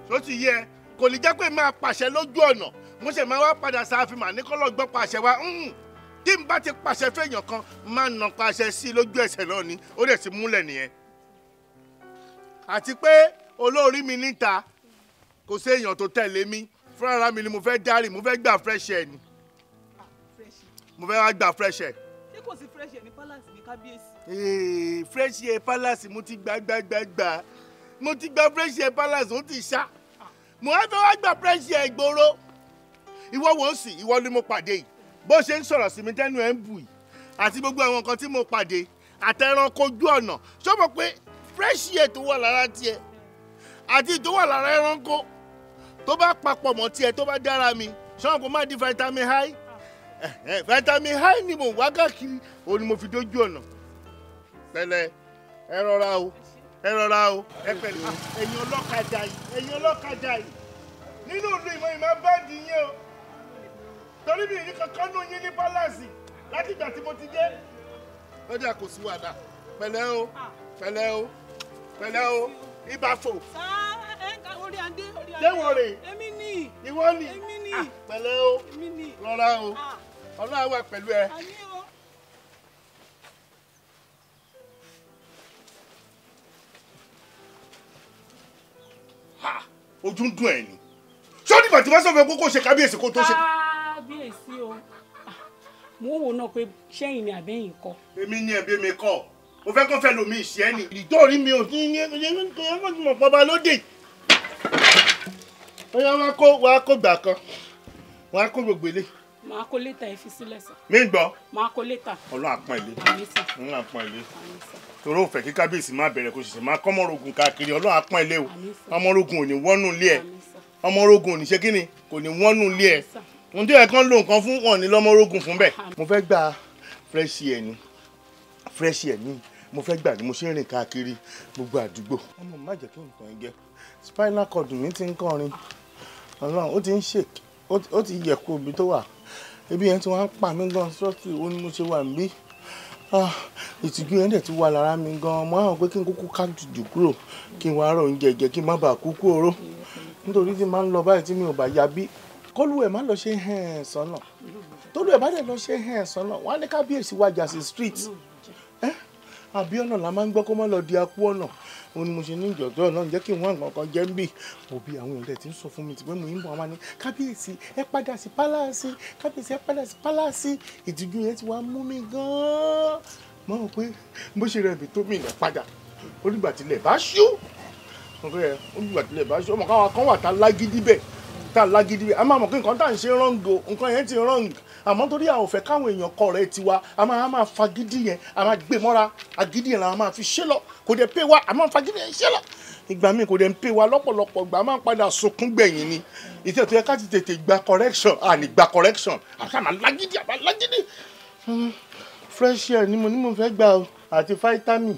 S5: tó ti yẹ kò ní jẹ́ pé máa pàṣẹ lójú ọ̀nà mo ṣe máa wá padà sáfì mà ní kọ́lọ́ gbọ́ pàṣẹ wa tí n bá ti pàṣẹ fẹ́yàn kan máa nà pàṣẹ sí lójú ẹsẹ̀ náà ni ó dẹ̀ ti múlẹ̀ nìyẹn àti pé olórí mi níta kò sí èèyàn tó tẹ̀lé mi fúnra mi ni mo fẹ́ dárì mo fẹ́ gbà fresh air ni mo fẹ́ wá gbà fresh air.
S3: ṣé kò sí fresh air ní palace ní kábíyèsí.
S5: fresh air palace mo ti gbà mo ti gba fresh air palace ó ti ṣá mo wá fẹ́ wá gbà fresh air ìgboro ìwọ wò ó sì ìwọ ni mo pàdé yìí bó ṣe ń sọ̀rọ̀ sí mi tẹ́nu ẹ̀ ń bù yìí àti gbogbo àwọn nǹkan tí mo pàdé àtẹ̀rànkọ ojú ọ̀nà ṣó mọ̀ pé fresh air tó wà lára tiẹ̀ àti tó wà lára ẹranko tó bá papọ̀ mọ́ tiẹ̀ tó bá dára mi ṣọ́n kò má di vitamin high vitamin high ni mo wá káàkiri òun ni mo fi dójú ọ̀nà pẹ̀lẹ́ ẹ rọra o ẹ pẹ̀lú ẹ̀yin ọlọ́kadà yìí nínú ìlú ìmọ̀ ìmọ̀ báńdì yín o torí mi yìí kankan nù yín ní pálásì láti ìgbà tí mo ti dé lọ́dà kò sí wàdà pẹ̀lẹ́ o ibàfò.
S3: orí adé
S5: déwọ̀n rè
S3: èmi ni
S5: ìwọ ni pẹ̀lẹ́ o rọra o ọlọ́run wà pẹ̀lú ẹ. ojú ń dùn ẹ̀ ni ṣé ó dìgbà tí wọ́n sọ fún ẹ kó ṣe kábíyèsí kó tó ṣe.
S6: kábíyèsí o mo wò náà pé ṣẹ́yìn ni àbẹ́yìn kọ́.
S5: èmi ni ẹ̀bí mi kọ́ mo fẹ́ kó fẹ́ lomi ìṣẹ́ ni. ìdóòrí mi ò ní ní kó mọ̀ pọ́ba lóde. ó yá wá kó gbà kan wá kó gbogbo ilé.
S6: màá kó létà ẹ fi sílẹ̀ sà.
S5: mi gbọ́.
S6: màá kó létà.
S5: ọlọ́run àpọ́n ilé. ọlọ́run àpọ́n ilé. torí òun fẹ́ kí kábíyèsí má bẹ̀rẹ̀ kó ṣẹ̀ṣẹ̀ máa kọ́mọ́rogùn káàkiri ọlọ́run àpọ́n ilé o. ọmọrogùn ò ní wọ́nú ilé ẹ̀. ọmọrogùn ò ní ṣe kíni kò ní wọ́nú ilé ẹ̀. ohun tí ẹ̀ kan lo nǹkan fún wọn ní lọ́mọrogùn fún bẹ́ẹ̀. mo fẹ́ gba fresh air ni mo fẹ́ gbà ní mo ṣe ń rìn káàkiri gbogbo àdúgbò. ọmọ má jẹ́ kí nǹkan ẹ jẹ́ spinal cord mi ti ń kọrin ọlọ́run ó ti ń ṣèkì ó ti yẹ kó omi tó wà ebi yẹn tí wọ́n á pa mí gan sọ́ọ̀tì ó ní mo ṣe wà níbí ìtìjú yẹn dẹ̀ ti wà lára mi gan mo hàn pé kí n kúkú ká jùjù kúrò kí n wá rọ oúnjẹ jẹ kí n má bàa kúkú oró nítorí tí máa ń lọ báyìí tí mi ò bá ya bí kólú ẹ̀ má lọ ṣe hẹ́ẹ̀ sọ́nà tólú ẹ̀ bá dẹ̀ lọ ṣe hẹ́ẹ̀ sọ́nà wọ́n á ní kábíyèsí wájà sí street àbí ọ̀nà la máa ń gbọ́ kó má lọ di akú ọ̀nà òun ni mo ṣe ní ìjọ̀dọ̀ náà jẹ́ kí n wá nǹkan kan jẹ́ ń bì òbí àwọn èèyàn ti ń sọ fún mi tìpé mo ń bọ̀ wá ní kábíyèsí ẹ padà sí pálásì kábíyèsí ẹ padà sí pálásì ìtìjú yẹn ti wá mú mi gan-an mo rò pé bó ṣe rẹ̀ bí tó mi lẹ̀ padà ó dìgbà tilẹ̀ bá ṣú ó dìgbà tilẹ̀ bá ṣú ọmọ káwa kan wà tá lágídí bẹ́ẹ̀ a máa mọ̀ pé nǹkan tá à ń ṣe rọ́ǹgò nǹkan yẹn ti rọ́ǹgì àmọ́ torí àwọn òfẹ́ káwọn èèyàn kọ rẹ̀ tiwa a máa fagídí yẹn a máa gbé mọ́ra agídí yẹn la máa fi ṣe lọ kò dé pé wa a máa fagídí yẹn ṣe lọ ìgbà míì kò dé pé wa lọ́pọ̀lọpọ̀ gbà máa padà sunkún gbẹ̀yìn ni ìtẹ́ tó yẹ ká ti tètè gba correction àní gba correction àti àmà lágídí fresh air ni mo fẹ́ gbà o àti vitamin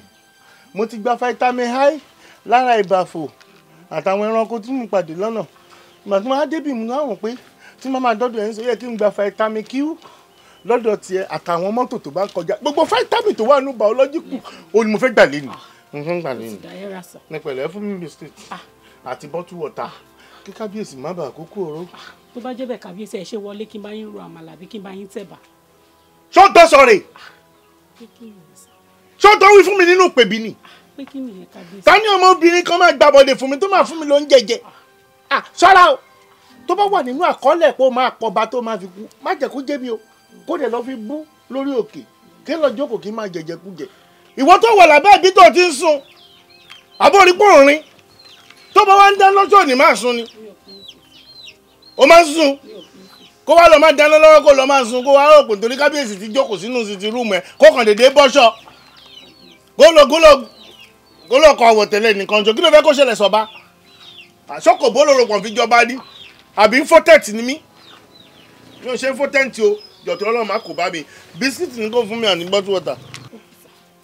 S5: mo ti gba vitamin high lára ìbàfò àtàwọn ẹranko tí mo pàdé lọ́nà ìgbà tí mo á débì mú àwọn pé tí màmá dọ́dọ̀ ẹ̀ ń sọ yẹ kí n gba vitamin Q lọ́dọ̀ tiẹ̀ àtàwọn mọ́tò tó bá ń kọjá gbogbo vitamin tó wà ní biological ó ní mo fẹ́ gbà lẹ́nu ní pẹ̀lẹ́ fún mi biscuit àti bottle water kí kábíyèsí má bàa kókó oró.
S6: tó bá jẹ́ bẹ́ẹ̀ kábíyèsí ẹ̀ ṣe wọlé kí n bá yín ro àmàlà àbí kí n bá yín tẹ̀bà.
S5: ṣó tó sọ̀rọ̀ ṣó tó wí fún mi nínú pèbí ni tani ọmọbìnrin kan máa gbàbọ̀dẹ̀ fún mi tó máa fún mi lóúnjẹ jẹ ṣọ́ra o tó bá wà nínú àkọọ́lẹ̀ pé ó máa pọba tó máa fi kú má jẹ́ kó jẹ́ mi o kó dẹ̀ lọ fi bú lórí òkè kí lọ jókòó kí n máa jẹjẹ kú jẹ. ìwọ tó wà lábẹ́ ibi tó ti ń sùn àbórí pòrin tó bá wá ń dáná lọ́jọ́ ní máa sùn ni ó máa ń sùn kó wá lọ máa dáná lọ́wọ́ kó lọ máa sùn kó wá rò pé torí kábíyèsí ti jókòó sínú sítì rúùmù ẹ kó kàn déédéé bọ́ṣọ gólò kọ àwọ̀tẹ́lẹ̀ nìkan jọ kí ló fẹ́ kó ṣẹlẹ̀ sọ́ba àṣọkò bólóró pọ̀ fi jọba ní àbí fọ́tẹ̀tì ni mí mi ò ṣe fọ́tẹ̀tì o jọ̀tọ̀ ọlọ́run má kò bá mi bisikíìtì ní kò fún mi àní bottle water.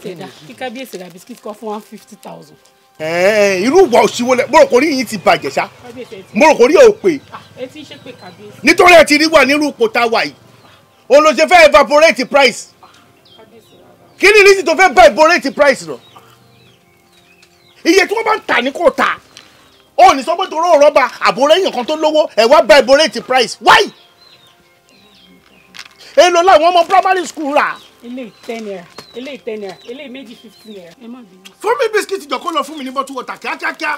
S6: tẹ̀dá kí kábíyèsí ra bisikíìtì kan fún 150,000.
S5: irú ìwà òṣìwò lẹ mo rò kò rí yín ti bàjẹ́ ṣá mo rò kò rí òpè
S6: ẹ ti ṣe pé kábíyèsí.
S5: nítorí ẹ ti rí wà nírú ipò tá a wà yìí òun ló ṣe fẹ́ evaporate price kí ni ní ti tó fẹ́ bá evaporate price rọ iye tí wọ́n bá ń tà ní kò tà ó ní sọ pé tó rọrùn rọba àbúrò èèyàn kan tó lówó ẹ wá bá evaporate price why èlò làwọn ọmọ primary school rà.
S6: eléyìí 10 naira eléyìí 10 naira eléyìí méjì 15 naira ẹ má bínú.
S5: fún mi bisikíìtì jọ kó lọ fún mi ní bottle water kíákíákíá.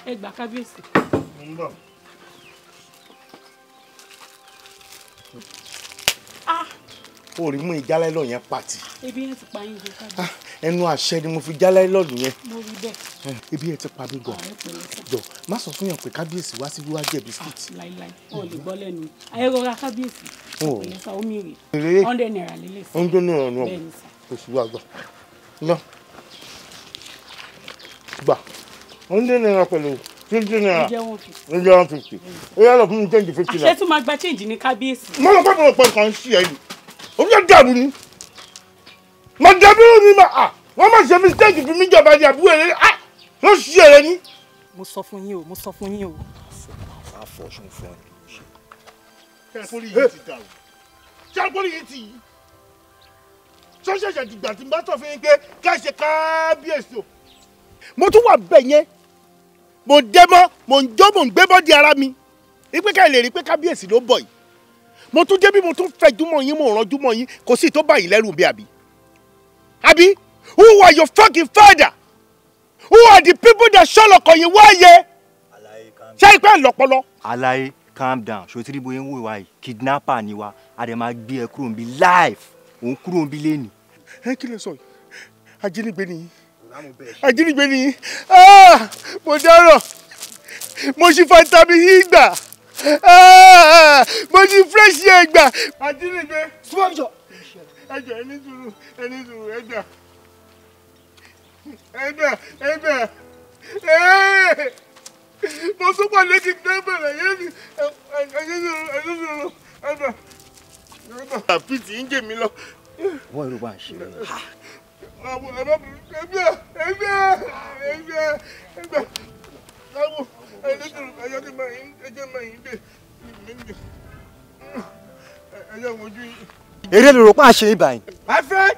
S6: ẹ gbà kábíyèsí.
S5: ń bọ̀. ó rí mú ìjálẹ̀ lọ yẹn pàtì.
S6: ebi yẹn ti pa yín jù kábíyèsí.
S5: ẹnu àṣẹ ni mo fi jálẹ̀ lọ́dún yẹn.
S6: mo rí bẹ́ẹ̀.
S5: ebi yẹn ti pa mí gan. jọ má sọ fún yàn pé kábíyèsí wá síbi wá jẹ bisikíìtì.
S6: láíláí wọn ò lè gbọ́ lẹ́nu ayẹyẹ kábíyèsí. ìpínlẹ̀ sa omi rè 100 naira lélẹ̀ sí.
S5: 100 naira ni
S6: bẹ́ẹ̀ ni sà.
S5: oṣù wa gbà lọ gbà 100 naira pẹ̀lú 50 naira ó jẹ́ 150 ó yà lọ fún mi change 50 naira.
S6: àṣẹ tún máa gba change ní kábíyèsí.
S5: mo lọ pẹ́ pẹ́ nǹkan sí ẹ yìí ó yẹ dàrú ni mo dàbí mi ma wọ́n máa ṣe mistake fi mí jọba ní àbúrò rẹ wọ́n ṣí ẹ̀rẹ́ ní.
S11: mo sọ fún yín o mo sọ fún yín o.
S5: àfọ̀sùn fún ẹ. ṣé àpòlì yìí ti dà o ṣé àpòlì yìí ti yìí ṣọ́ṣẹ̀ṣẹ̀ dìgbà tí n bá tọ̀ fún yín pé ká ṣe kábíyèsí o. mo tún wà bẹ́ẹ̀ yẹn mo dẹ́ mọ́ mo ń jó mo ń gbé bọ́ di ara mi ipe ká lè rí pé kábíyèsí ló bọ̀ yìí mo tún débi mo tún fẹjú mọ́ yín mo rànjú mọ́ yín kò sí tó báyìí lẹ́rù bí àbí Who are your fucking father? Who are the people that ṣọlọkọ yín wáyé? Ṣé ìpẹ́ lọ́pọlọ?
S14: Alaye, calm down. Ṣòtìrí bóyá ń wò wá yìí, kidnapper ni wa, a dẹ̀ máa gbé ẹ kúrò níbí live. Òun kúrò níbí lẹ́nu.
S5: Ẹ kí lè sọ yìí? Ajínigbé nìyí. Ajínigbé nìyí. Mo dárò. Mo ṣì vitamin E gbà. Mo ṣì fresh air gbà. Ajínigbé. Súnmọ́jọ. Ẹjọ ẹni sùúrù ẹgbà. Ẹgbà. Mo tún pọ̀ lé kidnapper lẹ́yìn mi. Ẹni sùúrù ẹgbà. Àpìtì ń jẹ mí lọ.
S14: Wọ́n ló bá ń ṣe é. Eré ló rò pé à ń ṣe ibà yìí.
S5: My friend.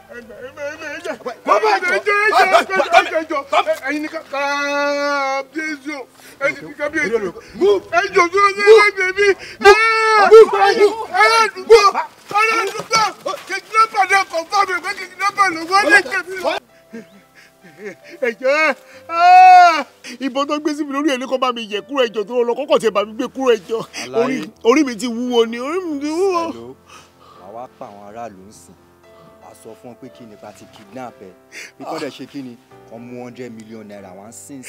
S5: Ìbọn tó gbé sí mi lórí ẹ̀ ní kó bá mi yẹ kúrò ẹjọ́ tó lọ kọ́kọ́ tí ẹ bá mi gbé kúrò ẹjọ́. Orí mi ti wúwo ni, orí mi ti wúwo.
S14: Wàá wá pa àwọn aráàlú ń sìn. Wàá sọ fún wọn pé kí ni pa ti kidnap ẹ. Bí kò dẹ̀ ṣe kí ni, wọ́n mú 100 million naira wá sìn.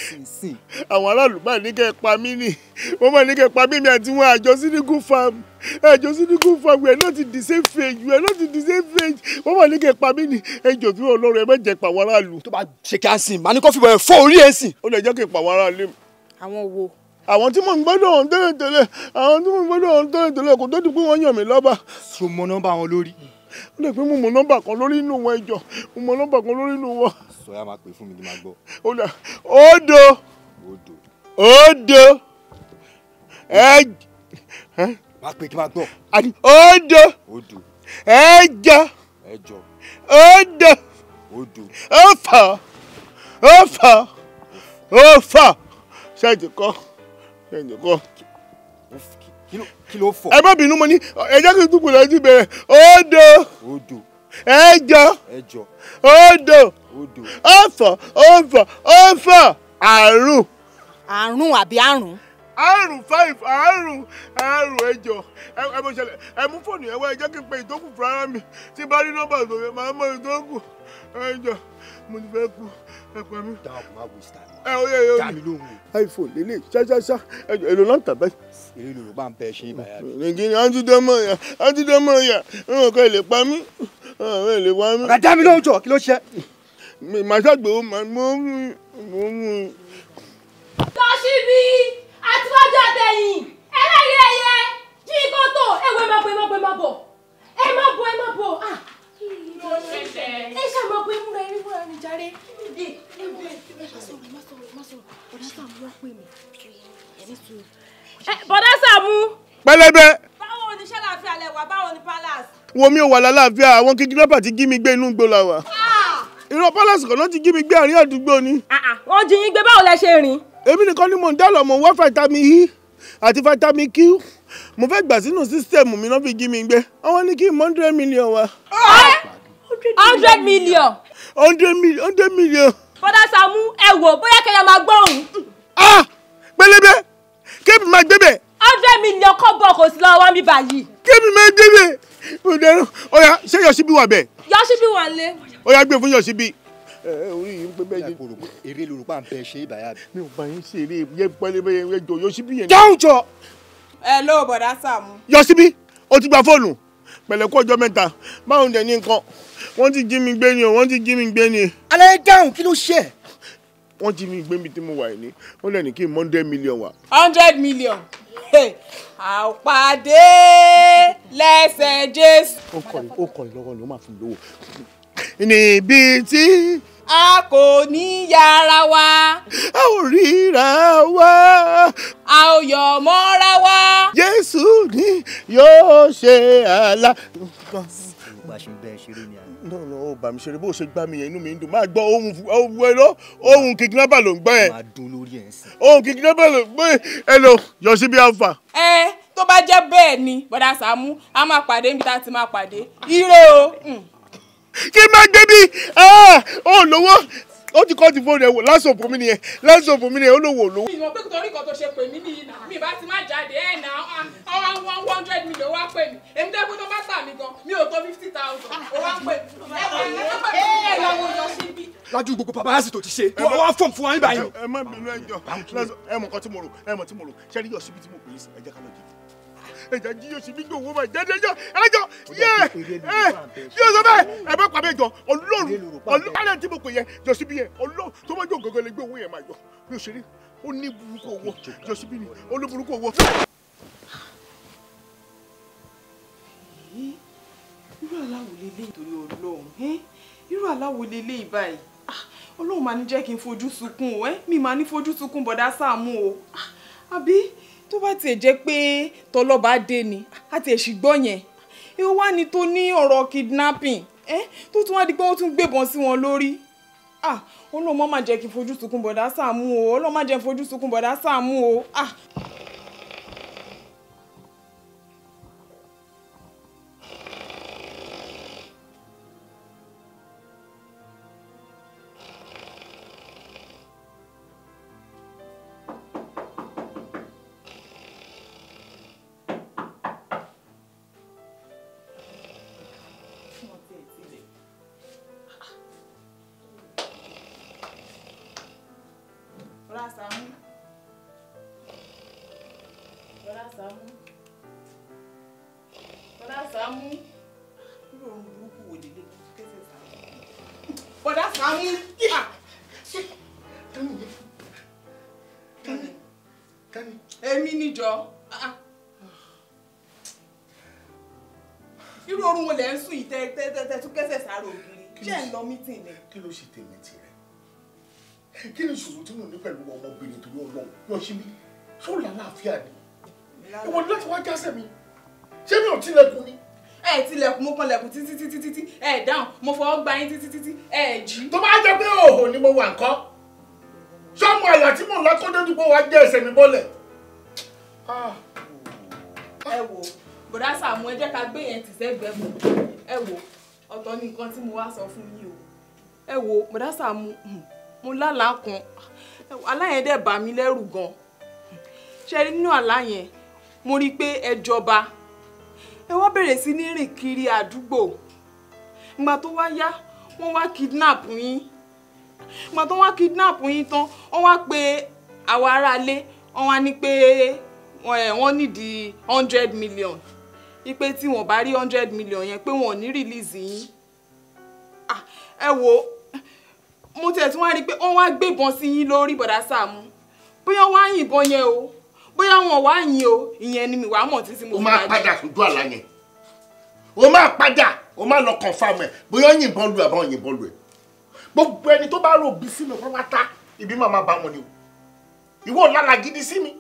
S5: Àwọn aráàlú bá ní kẹ́ ẹ pa mí ni. Wọ́n máa ní kẹ́ ẹ pa mí mi àti wọn àjọ Sídíkù farm. Àjọ Sídíkù farm, we are not in the same page. Wọ́n máa ní kẹ́ ẹ pa mí ni. Ẹjọ́ tí Ọlọ́run ẹ má jẹ́ pa àwọn aráàlú.
S8: Tó bá ṣe kí á sìn, màá ní kó fi bọ̀ fọ́ orí ẹ̀ sìn.
S5: Ó lè jẹ́ kí n pa àwọn aráàlú.
S2: Àwọn wo?
S5: Àwọn tí mò ń gbọ́dọ̀ hàn tẹ́lẹ̀ kò tó di pé wọ́n yàn mí lọ́ba.
S14: Ṣo mọ nọ́mbà wọn lórí?
S5: Ó lè pé mo mọ nọ́mbà kan lórí inú wọn ẹjọ́. Mo mọ nọ́mbà kan lórí inú wọn.
S14: Sọ̀yà máa pè fún mi ní máa gbọ́.
S5: Ó lè Odo.
S14: Máa pè kí máa gbọ́.
S5: Odo. Ẹjọ. Odo. Ọ̀fà. Ṣẹ́ẹ̀jì kọ́.
S14: Kí ló fọ̀?
S5: Ẹ má bínú mo ní ẹjọ́ kí n tún kùnà sí bẹ̀rẹ̀. Odo. Ẹjọ. Odo. Ọ̀fà. Àrùn.
S2: Àrùn àbí àrùn?
S5: Àrùn 5 àrùn ẹjọ. Ẹ mọ ṣẹlẹ̀ ẹ mú fóònù ẹ wá ẹ jẹ́ kí n pe ìtókù fún ara mi tí bá rí nọ́mbà tó yẹ máa mọ ìtókù ẹjọ mo ti fẹ́ kú ẹ pa mí. Ẹ ó yẹ iPhone lélẹ̀ ṣáṣáṣá ẹjọ èlò náà tà báyìí.
S14: Èrè lòlò bá ń bẹ ṣe ibà yá.
S5: Nìkíni àtúndẹ́mọ̀ yà ń kọ́ ilé pa mí.
S14: Ọ̀gá dá mi lóhùn jọ kí ló ṣe.
S5: Màá ṣàgbéwò màá mú.
S6: Lọ́sibí àtiwájú àtẹ̀yìn ẹlẹ́yẹyẹ jí kótó ẹ̀wọ̀ ẹ má bọ̀. Ẹ ṣáà máa bọ̀ ẹmúra ní jàre. Ẹ má sọ̀rọ̀. Bọ̀dá Sàámú wá pè mí. Bọ̀dá Sàámú.
S5: Pẹlẹbẹ.
S4: Báwo ni ṣàlàáfíà lẹ wà? Báwo ni palace?
S5: Wo mi ò wà lálàáfíà àwọn kidnapper ti jí mi gbé inú igbó la wà. Irọ́ palace kan náà ti jí mi gbé àárín àdúgbò ni.
S4: Wọ́n jí yín gbé báwo lẹ ṣe rìn?
S5: Èmi nìkan ni mò ń dá lọ mọ̀ wá vitamin E àti vitamin Q. Mo fẹ́ gbà sínú sísítẹ̀mù mi náà fi jí mi gbé. Àwọn ní kí n 100 million wá.
S4: 100 million.
S5: 100 million.
S4: Bọ̀dá Sàámú ẹ wò bóyá kẹyà máa gbọ́rùn.
S5: Pẹlẹbẹ kébì máa gbébẹ̀.
S4: 100 million kọ́bọ̀ kò sí lọ́wọ́ mi báyìí.
S5: Kébì máa gbébẹ̀. Ọ̀yà ṣé Yọ̀ṣíbí wà bẹ́ẹ̀?
S4: Yọ̀ṣíbí wà lé.
S5: Ọ̀yà gbé fún Yọ̀ṣíbí. Orí yìí ń pẹ́ bẹ́ẹ̀ ni.
S14: Eré lòlò bá ń bẹ ṣe ibà yá.
S5: Mi ò bá yín ṣe eré yẹ pẹlẹbẹ yẹn jọ Yọ̀ṣíbí yẹn.
S8: Dáhùn jọ.
S2: Hello, Bọ̀dá Sàámú.
S5: Yọ̀ṣíbí o ti gba fóònù pẹ̀lẹ́ kó ọjọ́ mẹ́ta báwo dẹ̀ ní nǹkan wọ́n ti jí mi gbé ni.
S8: Alaye dáhùn kí ló ṣe.
S5: Wọ́n jí mi gbé mi tí mo wà ní wọ́n lẹ̀ ní kí n 100 million wá.
S2: 100 million. Àpàdé lẹ́sẹ̀ Jésù.
S5: Ó kọ̀ lọ́wọ́ ló máa fún mi lówó. Níbi tí
S2: a kò ní yára wa.
S5: A ò ríra wa.
S2: A ò yọ̀ mọ́ra wa.
S5: Jésù ni yóò ṣe àlá.
S14: Bá ṣe bẹ́ẹ̀ ṣeré ni àná.
S5: No, bá mi ṣeré bó ṣe gbá mi yẹn inú mi ń dùn. Máa gbọ́ ohun kidnapper ló ń gbọ́ ẹ̀.
S14: Máa dún lórí ẹ̀ sí.
S5: Ohun kidnapper ló ń gbọ́ ẹ̀. Hello, Yọ̀ṣíbí Alpha.
S2: Tó bá jẹ́ bẹ́ẹ̀ ni Bọ̀dá Sàámú a máa pàdé níbi tá a ti máa pàdé. Ire o.
S5: kí n máa gbé bí ó lówó ó ti kọ́ ti fóònù ẹ̀ wò lásòpò mi nìyẹn ó lówó lówó.
S2: ìmọ̀ pé torí kan tó ṣe pè mí nìyí náà mi bá ti má jáde ẹ̀ náà ọ̀hún 100 million wá pè mí èmi tẹ́ pé tó bá tà mí gan mi ò tó 50,000 ó wá pè mí ẹ̀ lọ́wọ́ yọ síbí.
S15: lájú gbogbo paparazzi tó ti ṣe wọ́n fọ́ọ̀mù fún wa níbà yìí.
S5: ẹ má bínú ẹjọ́ ẹ mọ̀ nǹkan tí mo rò ṣé rí yọ̀síbí tí mo pè é sí ẹ jẹ́ ká lọ jẹ ẹja jí yọ̀síbí gbé owó báyìí jẹ́jẹ́ ẹjọ́ yé yóò sọ bẹ́ẹ̀ ẹ bá pàmò ẹjọ́ ọlọ́run tí mo pè yẹ yọ̀síbí yẹn ọlọ́run tó bá jọ gọ́gọ́ lè gbé owó yẹn máa yọ bí o ṣe rí ó ní burúkú owó yọ̀síbí ni ó ní burúkú owó.
S2: irú aláwo lélẹ́yìí torí ọlọ́run irú aláwo lélẹ́yìí báyìí ọlọ́run máa ní jẹ́ kí n fojú sunkún o mi máa ní fojú sunkún bọ̀dá Sàámú o àbí tó bá tiẹ̀ jẹ́ pé tọlọ́ba dé ni àti èṣìgbọ́ yẹn èèwọ̀ wá ní tó ní ọ̀rọ̀ kidnapping tó tún wá di pé wọ́n tún gbébọn sí wọn lórí ọlọ́run má jẹ́ kí n fojú sunkún bọ̀dá Sàámú o ọlọ́run má jẹ́ kí n fojú sunkún bọ̀dá Sàámú o. Èmi níjọ irú orun wo lẹ ń sùn yìí tẹ tún kẹsẹ̀ sáré ògiri ṣé ń lọ mítìn ni.
S5: kí ló ṣe tèmi tirẹ̀ kí ni ìṣòro tí mo ní pẹ̀lú ọmọbìnrin torí Ọlọ́run yọ sí mi ṣó làlàáfíà ni ìwọ ni láti wá jásẹ̀ mi ṣé mi ò tilẹ̀kùn ni.
S2: ẹ tilẹ̀kùn mo kanlẹ̀kùn títí ẹ dáhùn mo fọwọ́ gba yín títí ẹ jí.
S5: tó bá jẹ́ pé òhò ni mo wà ńkọ́ sọ́mọ àyà tí mò ń lákọ́dé dúpọ̀ wá jẹ́ ẹsẹ̀ mi bọ́lẹ̀.
S2: ẹ wò bọ̀dá Sàámú ẹ jẹ́ ká gbé yẹn tì sẹ́gbẹ̀ẹ́ mọ́ ẹ wò ọ̀tọ̀ ní nǹkan tí mo wá sọ fún yín o ẹ wò bọ̀dá Sàámú mo lálàá kan àlá yẹn dẹ̀ bà mí lẹ́rù gan ṣe rí nínú àlá yẹn mo rí i pé ẹ jọba ẹ wá bẹ̀rẹ̀ sí ní rìn kiri àdúgbò ìgbà tó wá yá wọ́n wá kidnap yín ìgbà tó wá kidnap yín tán wọ́n wá pe àwọn aráalé wọ́n wá ní pé wọ́n nídìí 100 million ipe tí wọ́n bá rí 100 million yẹn pé wọ́n ò ní release yín ẹ wo mo tẹ̀ tí wọ́n rí i pé wọ́n wá gbébọn sí yín lórí bọ̀dá Sàámú bóyá wọ́n á yìnbọn yẹn o bóyá wọn wá yín o ìyẹn ni mi wàá mọ̀ títí mo
S5: o máa padà sójú àlá yẹn o máa padà o máa lọ confirm ẹ bóyá yìnbọn lu àbọ̀ yìnbọn lu ẹ gbogbo ẹni tó bá rò bí sí mi pátá ibi máa máa bá wọn ni o ìwọ lálà gidi sí mi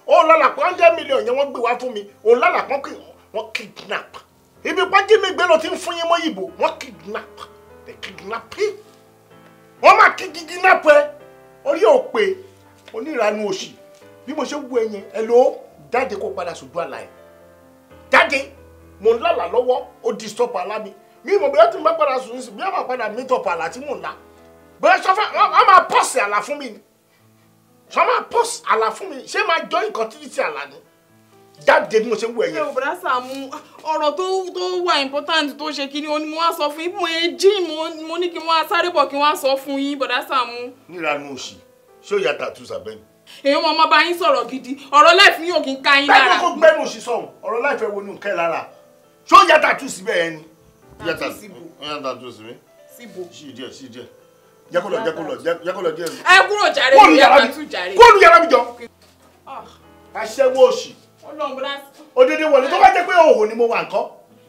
S5: ó lálà pé 100 million yẹn wọ́n gbé wá fún mi ó lálà pọ́n kí wọ́n kidnap ibi pọ́njí mi gbé lọ ti ń fún yín mọ́ ìbò wọ́n kidnap wọ́n máa kidnap ẹ orí òpè onírànú òṣì bí mo ṣe wú ẹyin ẹ ló jáde kó padà sójú àlá ẹ jáde mo ń lálà lọ́wọ́ ó di stop àlá mi mọ̀ bóyá tí mo bá padà sùn sí bí wọ́n máa padà meet up àlá tí mò ń lá bóyá sọfẹ́ wọ́n máa pọ́ọ̀sì àlá fún mi sọ máa pọ́ọ̀sì àlá fún mi ṣé máa jọ continuity àlá ni jáde bí mo ṣe wú ẹyin.
S2: ẹ ò bọ̀dá Sàámú ọ̀rọ̀ tó wà important tó ṣe kí ni mo wá sọ fún yín mo jí mo ní kí n wá sáré bọ̀ kí n wá sọ fún yín bọ̀dá Sàámú.
S5: níranú òṣì ṣé ó yà tàtú sàbẹ́ni
S2: èèyàn máa má bá yín sọ̀rọ̀ gidi ọ̀rọ̀ láìfún yóò kí n ká yín lára.
S5: bẹ́ẹ̀ kó gbẹ́nu sí sọ̀hún ọ̀rọ̀ láìfẹ́ wo ni nǹkan ẹ̀ lára ṣó yàtà tù síbẹ̀ yẹn ni. yàtà tù síbẹ̀.
S2: síbo.
S5: sí díẹ̀ jẹ́kọ̀lọ̀ díẹ̀.
S2: ẹ kúrò jàre ní yàtà tù jàre.
S5: kóòlù yàrá mi jọ. aṣẹ́wó òṣì. òdèdè wọlé tó bá jẹ́ pé òhò ni mo wà ńkọ́.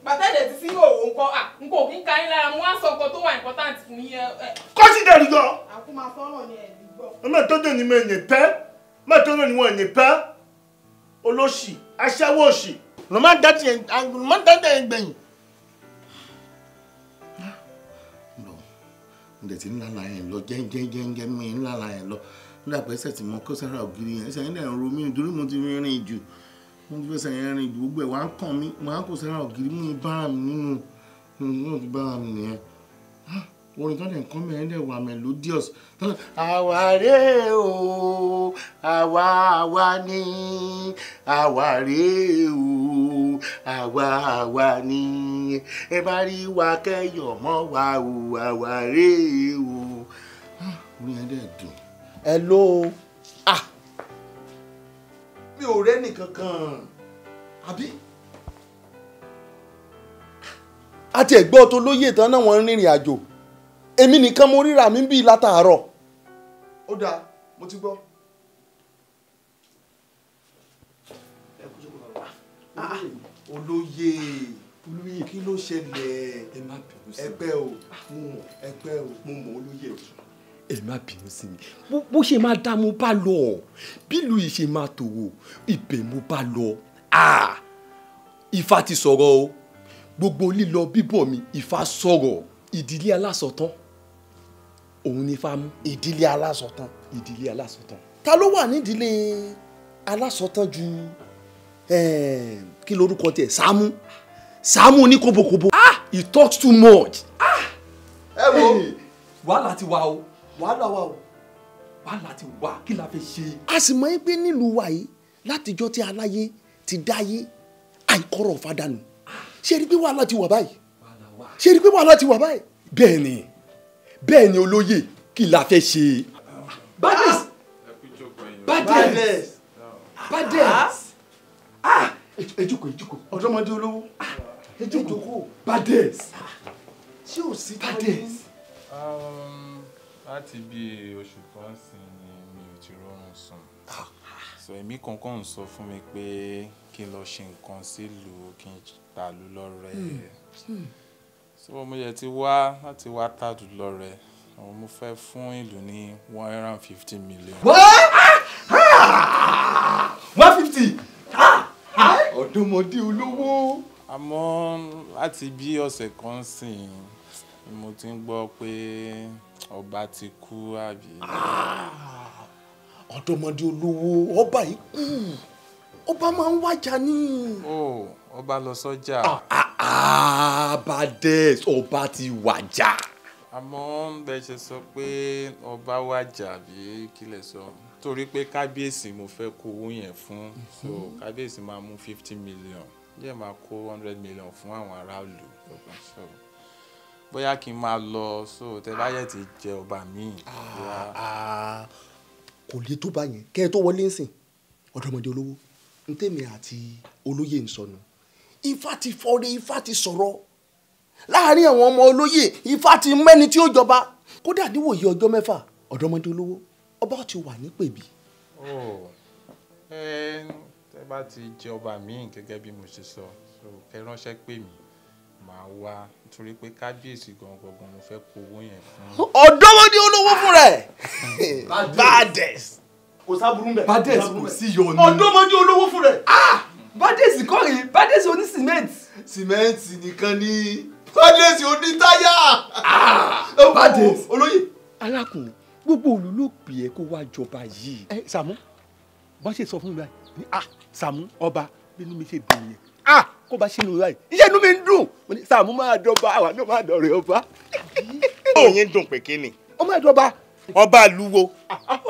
S2: bàtẹ́lẹ̀ ti sí òhò ńkọ́ n kò kí n ká yín lára mo wá sọ nǹkan tó wà important fún yín.
S5: kọ́sídẹ̀rì gan.
S2: àkúmọ̀ fọ́nrán ni ẹ̀
S5: mẹ́tọ́jọ́ ni mo yìn pẹ́ mẹ́tọ́jọ́ ni wọ́n yìn pẹ́ olóṣì aṣẹ́wó òṣì ló máa ń dájú yẹn gbẹ̀yìn. ǹdẹ̀ tí ńlá la yẹn lọ jẹ́ńjẹ́ńjẹ́ mi ńlá la yẹn lọ nígbà pé ẹsẹ̀ tí mo kó sára ògiri yẹn ẹsẹ̀ yẹn dẹ̀ ń ro mí nítorí mo ti rìn jù mo ti fẹsẹ̀ yẹn rìn jù gbogbo ẹ̀ wá ń kàn mí mo á kó sára ògiri mú bára mi nínú ti bára mi nìyẹn orin tó lè kọ́ mẹ́rin dẹ̀ wà melodious. àwa rèé o àwa ni àwa rèé o àwa ni ẹ bá rí wa kẹ́yọ̀ mọ́ wa o àwa rèé o. orin yẹn dẹ̀ dùn.
S16: hello mi ò rẹ́ni kankan àbí àti ẹ̀gbọ́n tó lóye tán náà wọ́n ń rìnrìn àjò èmi nìkan mo ríra mi bí látàárọ̀ ó dáa mo ti gbọ́. olóye kí ló ṣẹlẹ̀ ẹgbẹ́ o mo mọ̀ olóye o.
S15: ẹ má bínú sí mi bó ṣe máa dá mo bá lọ bílùú yìí ṣe máa tòwò ibẹ̀ mo bá lọ Ifá ti sọ̀rọ̀ o gbogbo lílọ bíbọ̀ mi Ifá sọ̀rọ̀ ìdílé alásọ̀tán òun ní Ifá mú.
S16: ìdílé alásọ̀tán.
S15: ìdílé alásọ̀tán.
S16: ta ló wà nídìílé alásọ̀tán ju kí lorúkọ tiẹ̀ Sàámú ní kóbókóbó.
S15: he talks too much.
S16: ẹ wo
S15: wàhálà ti wà o.
S16: wàhálà wà o.
S15: wàhálà ti wà kí la fẹ́ ṣe.
S16: a sì mọ̀ pé nílùú wa yìí látijọ́ tí aláyé ti dáyé àìkọ́rọ̀ fàdánù ṣe rí pé wàhálà ti wà báyìí.
S15: bẹ́ẹ̀ ni olóyè kí la fẹ́ ṣe. Badès ejoko
S16: ọ̀dọ́mọdé olówó ejoko
S15: Badès
S16: ṣé ò sí
S15: Badès.
S17: láti bí oṣù kan sí ni mi ò ti rọrùn sùn so èmi kankan ń sọ fún mi pé kí n lọ ṣe nǹkan sílùú kí n tàlú lọ́rẹ so mo yẹ ti wá láti wá tàlú lọ́rẹ mo fẹ́ fún ìlú ní 150 million.
S15: 150 ọ̀dọ́mọdé olówó.
S17: àmọ́ láti bí ọ̀sẹ̀ kan sìn mo ti ń gbọ́ pé ọba ti kú àbí.
S16: ọ̀dọ́mọdé olówó ọba yìí kú ọba máa ń wájà ní.
S17: ọba lọ sọ́jà.
S15: Badès ọba ti wàjà.
S17: àmọ́ bẹ́ẹ̀ ṣe sọ pé ọba wàjà bí kílẹ̀ sọ torí pé kábíyèsí mo fẹ́ kó owó yẹn fún so kábíyèsí máa mú 50 million díẹ̀ máa kó 100 million fún àwọn aráàlú so bóyá kí n máa lọ so tẹ bá yẹ ti jẹ ọba míì.
S16: kò lè tó báyẹn kẹ́ ẹ tó wọlé ń sìn ọ̀dọ́mọdé olówó ń tèmi àti olóyè ń sọnù Ifá ti fọre Ifá ti sọ̀rọ̀ láàárín àwọn ọmọ olóyè Ifá ti mẹ́ni tí ó jọba kódà níwòye ọjọ́ mẹ́fà ọ̀dọ́mọdé olówó ọba ti wà ní pèbí.
S17: tẹ bá ti jẹ ọba míì gẹ́gẹ́ bí mo ṣe sọ so kẹ́ ránṣẹ́ pè mí màá wá nítorí pé kábíyèsí gangan mo fẹ́ kó owó yẹn fún.
S16: ọ̀dọ́mọdé olówó fún rẹ̀ Badès kò sábúrú mbẹ.
S15: Badès kò sí yọnu.
S16: ọ̀dọ́mọdé olówó fún rẹ̀.
S15: Badès kọ́ rèé Badès oní sìmẹ́ǹtì.
S16: sìmẹ́ǹtì nìkan ni Badès oní táyà.
S15: Badès
S16: olóyè.
S15: arákùnrin gbogbo òlù ló pè é kó wá jọba yìí.
S18: Sàámú bọ́n ṣe sọ fún mi báyìí Sàámú ọba bínú mi ṣe dùn yẹn kó bá sínú báyìí iṣẹ́ inú mi ń dùn Sàámú máa dọba àwa náà máa dọ̀rẹ́ ọba.
S5: òyìn dùn pé kí ni.
S18: ó máa dọba.
S5: ọba àlúwo.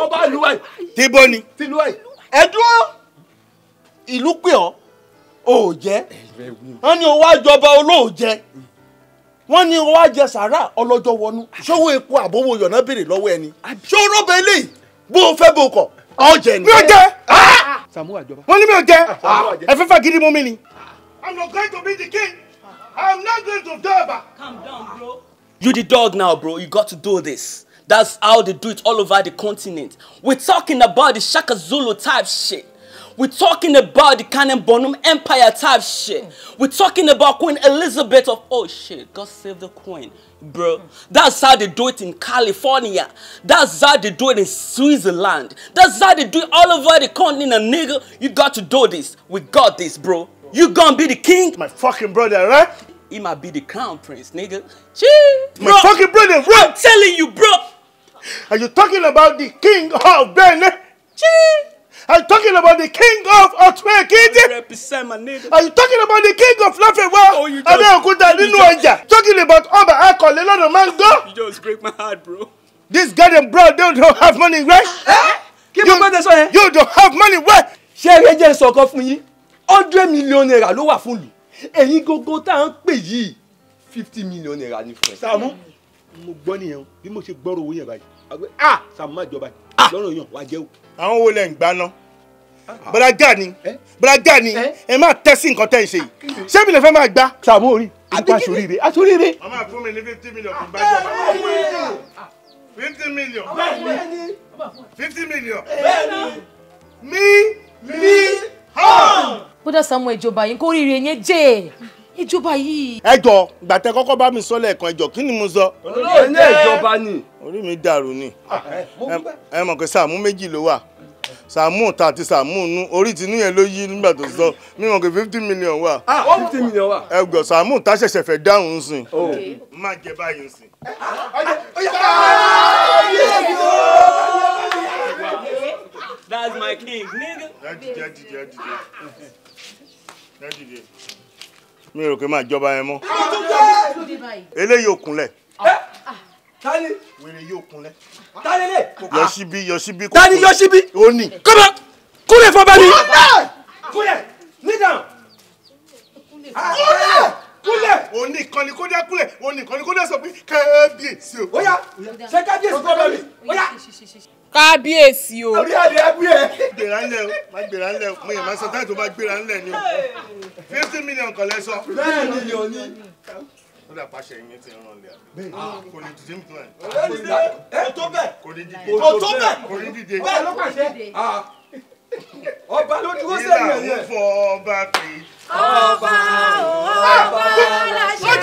S18: ọba àlúwa yìí.
S5: tíbó ni.
S18: tìlúwa yìí.
S16: ẹ dúró ìlú pè ọ́ ò jẹ́ wọ́n ní o wá jọba olóòjẹ́ wọ́n ní o wá jẹ sàrà ọlọ́jọ́ wọnú ṣòwò epo àbówó yọ̀nà béèrè lọ́wọ́ ẹni ṣòro bẹ́ẹ̀ lè bó o fẹ́ bó o kọ̀ ọ̀jẹ̀ ni.
S5: mi ò jẹ́.
S18: Sàámú àjọba.
S5: wọ́n ní mi ò jẹ́. ẹ fẹ́ fà gidi mú mi ni. I'm not going to be the king. I'm not going to Durban.
S7: Calm down, bro. You the dog now, bro. You got to do this. That's how they do it all over the continent. We're talking about the Shaka Zulu type shit. We're talking about the Kanem Bonum Empire type shit. We're talking about Queen Elizabeth of... Oh, shit. God save the queen. Bro, that's how they do it in California. That's how they do it in Switzerland. That's how they do it all over the continent, nigga. You got to do this. We got this, bro. You gonna be the king?
S5: My fucking brother, right?
S7: He might be the crown prince, nigga. Chee,
S5: my fucking brother, right?
S7: I'm telling you, bro.
S5: Are you talking about the king of Benin?
S7: Chee.
S5: Are you talking about the king of Otuekiti?
S7: Represent my nigga.
S5: Are you talking about the king of Lafewa? Abeokuta nínú ọjà. Talking about Oba Akole lọ́nà Mango?
S7: You just break my heart, bro.
S5: This goddamn bro don't have money, right?
S15: Kí ló gbọ́dọ̀ sọ yẹn?
S5: You don't have money, right?
S15: Ṣé ẹ jẹ́ sọ̀kan fún yín? 100 million naira ló wà fún lù. Ẹ̀yin gógó tá à ń pè yìí 50 million naira ní fún ẹ.
S18: Sàámú mo gbọ́ nìyẹn o bí mo ṣe gbọ́rọ̀ owó yẹn báyìí Sàámú má jọba lọ́rọ̀ yàn wá jẹ́ o.
S5: Àwọn wo lẹ̀ ń gbá ná? Bọ́dá ni ẹ máa tẹ́sí nǹkan tẹ́ ń ṣe yìí. Ṣé mi lè fẹ́ máa gbá?
S18: Sàámú orí ìgbà aṣoríire.
S5: Màmá fún mi ní 50 million kí n bá jọba. 50 million. 50 million. Mi hàn.
S11: Bọ́dà Samuel ìjọba yìí kó rírì yẹn jẹ́ ìjọba yìí.
S5: Ẹ jọ gbàtẹ kọ́kọ́ bá mi sọ lẹ́ẹ̀kan ẹ jọ kí ni mo sọ.
S15: Olóòjẹ́ ìjọba ni.
S5: Orí mi dàrú ni. Ẹ mọ̀ pé Sàámú méjì ló wà. Sàámú ọ̀tá àti Sàámú nú orí tinú yẹn ló yí nígbà tó sọ mí mọ̀ pé 50 million wà.
S15: 50 million wà.
S5: Ẹ gbọ́ Sàámú ọ̀tá ṣẹ̀ṣẹ̀ fẹ́ dáhùn sìn. Má jẹ báyìí sìn.
S7: That's my king, nigga.
S5: Mi rò pé máa jọba yẹn mọ́. Eléyìí ò kúnlẹ̀.
S15: Tani?
S5: Wèrè yóò kúnlẹ̀.
S15: Tani lè?
S5: Yọ̀ṣíbí.
S15: Tani Yọ̀ṣíbí?
S5: Ó ní.
S15: Come on! Kúnlẹ̀ fún ọba mi! Kúnlẹ̀! Kneel down! Kúnlẹ̀!
S5: Òní kan ni kó dé kúnlẹ̀. Òní kan ni kó dé sọ pé kábíyèsí o.
S15: Óyá! Ṣé kábíyèsí fún ọba mi? Óyá!
S2: Kábíyèsí o.
S15: Orí adé ẹgbẹ́ ẹ.
S5: Gbéra ńlẹ̀ o, má gbéra ńlẹ̀ o. Mo yẹ máa sọ táyà tó bá gbéra ńlẹ̀ ni o. 50 million kan lẹ sọ.
S15: Bẹ́ẹ̀ million ni.
S5: Ó dà pàṣẹ yín ti rán lẹ̀ àbí. Kò ní dìde mú ẹ̀.
S15: Kò tó bẹ́ẹ̀.
S5: Kò ní dìde.
S15: Kò tó bẹ́ẹ̀.
S5: Kò ní dìde.
S15: Bẹ́ẹ̀ ló pàṣẹ. Ọba ló dúró sẹ́yìn ẹ̀yẹ.
S5: Nílà ń fọ ọba pé.
S4: Ọba láṣẹ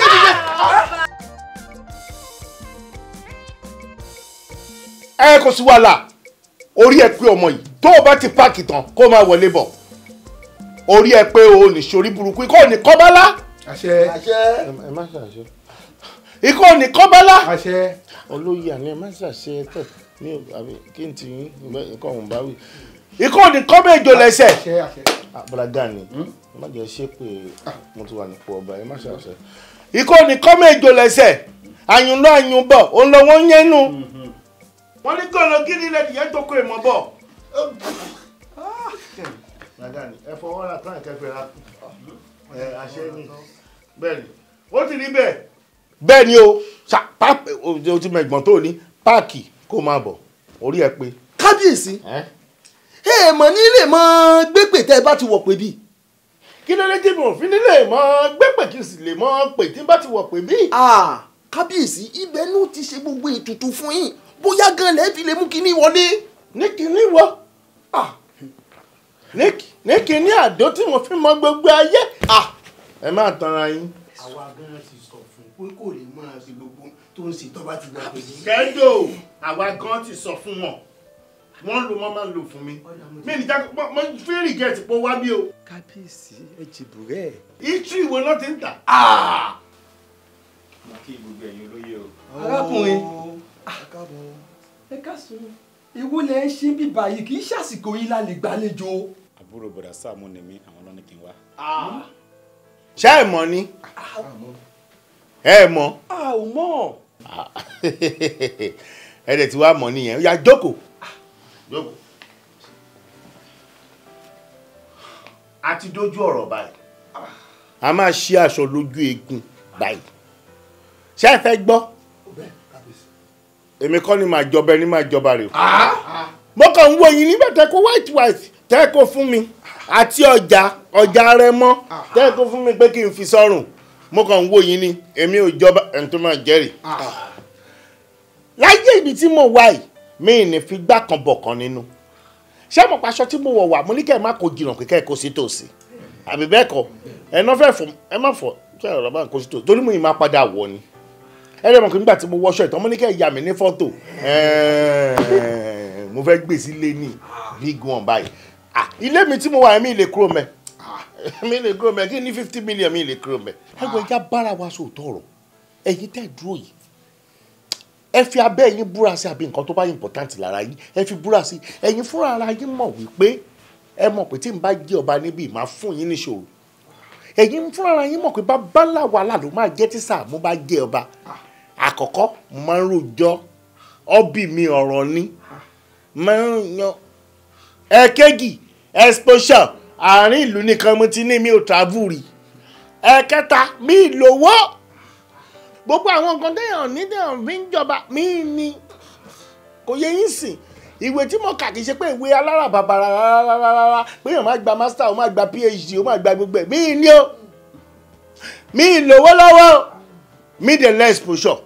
S4: ọba.
S5: Ẹ kò sí wàhálà orí ẹ pé ọmọ yìí tó o bá ti páàkì tán kó máa wọlé bọ̀ orí ẹ pé o ní sórí burúkú ikọ́ ní kọ́bálá.
S18: Àṣẹ.
S5: Ẹ má ṣàṣẹ. Ikọ́ ní kọ́bálá.
S18: Àṣẹ.
S5: Olóyè àní ẹ má ṣàṣẹ tẹ̀ ní àbí kí n ti yín nǹkan ọ̀hún bá wí. Ikọ́ ní kọ́bẹ̀ èjò lẹ́sẹ̀. Bọ́lágà ni ẹ má jẹ́ ṣé pé mo ti wà nípò ọba ẹ má ṣàṣẹ. Ikọ́ ní kọ́bẹ̀ èjò lẹ́sẹ̀ àyùn lọ àyùn bọ̀ òun lọ wọ́n yẹn nù. Wọ́n ní kọ́nà gírí lẹ́nu yẹn tó kó ìmọ̀ bọ̀. Ẹ fọwọ́ ra tán ìkẹfẹ́ ra àṣẹ ni bẹ́ẹ̀ ni ó ti rí bẹ́ẹ̀. Bẹ́ẹ̀ ni o ti mẹ̀gbọ́n tó ní páàkì kó máa bọ̀ orí ẹ pé.
S16: Kábíyèsí ẹ mọ̀ nílé mọ́ gbépè tẹ́ ẹ bá ti wọ̀ pé bí.
S5: Kí ló dé tí mo fi nílé mọ́ gbépè kí n sì lè mọ́ pè tí n bá ti wọ̀ pé bí.
S16: Kábíyèsí ibẹ̀ ní ó ti ṣe gbogbo ètùtù fún yín bóyá gan lẹ́ fi lè mú kinní wọlé.
S5: Ní kinní wọ ní kinní àdó tí mo fi mọ gbogbo ayé. Ẹ má tanra yín.
S16: Àwa gan ti sọ fún pé kò lè máa ṣe gbogbo tó ń ṣe tó bá ti gbà pé.
S5: Kẹ́ńdò àwa gan ti sọ fún wọn wọ́n lò wọ́n máa ń lò fún mi mi nìjà mo fi rìgẹ́tì pé wá bí o.
S18: Kábíyèsí ẹ jìbù rẹ̀.
S5: Ìtú ìwé náà ti ń tà.
S17: Mo kí gbogbo ẹ̀yin olóyè o.
S15: Arákùnrin ẹ káàsán ìwọ lẹ ń ṣe bíbá yìí kì í ṣàsìkò yín lálẹ́ gbàlejò.
S17: Àbúrò bọ̀dà Sàámú ni mí àwọn lọ́ní kí n wá.
S5: Ṣé ẹ mọ̀ ni? Ẹ mọ̀.
S15: A ò mọ̀.
S5: Ẹ dẹ̀ ti wá mọ̀ nìyẹn ó yá jókòó. Jókòó. A ti dójú ọ̀rọ̀ báyìí. A máa ṣí aṣọ lójú eegun báyìí. Ṣé ẹ fẹ́ gbọ́? Èmi kọ́ ni màá jọba ẹni máa jọba rè. Mo kàn ń wo yín nígbà tẹ́ kó white tẹ́ kó fún mi àti ọjà rẹ mọ́ tẹ́ kó fún mi pé kí n fi sọ́rùn. Mo kàn ń wo yín ni èmi ò jọba ẹni tó máa jẹ́rìí. Láyé ibi tí mo wà yìí mi ní fi gbá kan bọ̀ kan nínú. Ṣé mo paṣọ tí mo wọ̀ wà mo ní kẹ́ ẹ má kó jìnnà pé kẹ́ ẹ kó sí tòsí. Àbí bẹ́ẹ̀ kọ́ ẹ náà fẹ́ fọ ẹ má fọ kí ẹ rọ̀ bá ń kó sí tòsí torí mo yìí máa padà wọ̀ ni. Ẹ rẹ̀ mọ̀ pé nígbà tí mo wọṣọ ìtàn mo ní kẹ́ ẹ yà mí ní fọ́tò mo fẹ́ gbé sílé ní big one báyìí. Ilé mi tí mo wà mi lè kúrò mẹ́ mi lè kúrò mẹ́ kí ní 50 million mi lè kúrò mẹ́. Ẹgbẹ́ ìjà bára wa sòótọ́ ọ̀rọ̀ ẹ̀yin tẹ́ dúró yìí ẹ fi abẹ́ yín búra sí àbí nǹkan tó bá important lára yín ẹ fi búra sí ẹ̀yin fúnra ara yín mọ̀ wípé ẹ mọ̀ pé tí n bá jẹ́ ọba níbí máa fún yín níṣòro ẹ̀yin fúnra yín mọ̀ pé babalá wàhálà ló máa jẹ́ tí Sàámú bá jẹ́ ọba àkọ́kọ́ mo máa ń rojọ́ ọ́bì mi ọ̀rọ̀ ni máa ń yan ẹ̀kejì exposure àárín ìlú nìkan mo ti ní mi ò travel rí ẹ̀kẹta mi lówó gbogbo àwọn nǹkan téèyàn ní téèyàn fi ń jọba mi ni kò yẹ yín sìn ìwé tí mo kà kì í ṣe pé ìwé aláràbàbà rárá pé èèyàn máa gba master ó máa gba PhD ó máa gba gbogbo ẹ̀ mi ní o mi lówó lọ́wọ́ mi dẹ̀ lẹ́ exposure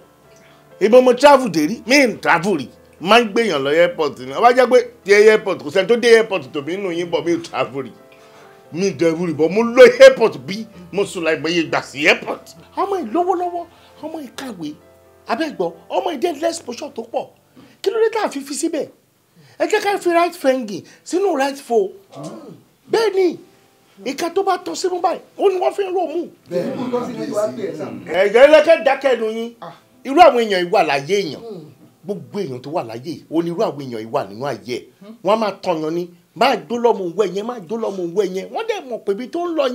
S5: ibo mo travel dé rí mi ń travel rí máa ń gbèyàn lọ airport ni ọba jẹ́ pé ti airport kò sẹ́ni tó dé airport tòbí nínú yín bọ̀ mi ò travel rí mi dẹ̀rù rí bọ̀ mo lọ airport bí mo sùn láì mọ̀ iye gbà sí airport ọmọ ìlówó lọ́wọ́ ọmọ ìkàwé abẹ́gbọ́ ọmọ ìdẹ́ lẹ́ exposure tó pọ̀ kí ló dé tá a fi síbẹ̀ ẹ jẹ́ ká fi right fẹ́ǹgì sínú right fo bẹ́ẹ̀ ni ìka tó bá tọ́ sínú báyìí ó ní wọ́n fi ń rò mú. ẹ̀jẹ̀ lẹ́kẹ́ dákẹ́ nu yín irú àwọn èèyàn ìwà láyé èèyàn gbogbo èèyàn tó wà láyé ó ní irú àwọn èèyàn ìwà nínú ayé ẹ̀ wọ́n máa tọyàn ní máa dó lọ́mọ òwú ẹ̀yẹn máa dó lọ́mọ òwú ẹ̀yẹn wọ́n dẹ̀ mọ̀ pé ibi tó ń lọ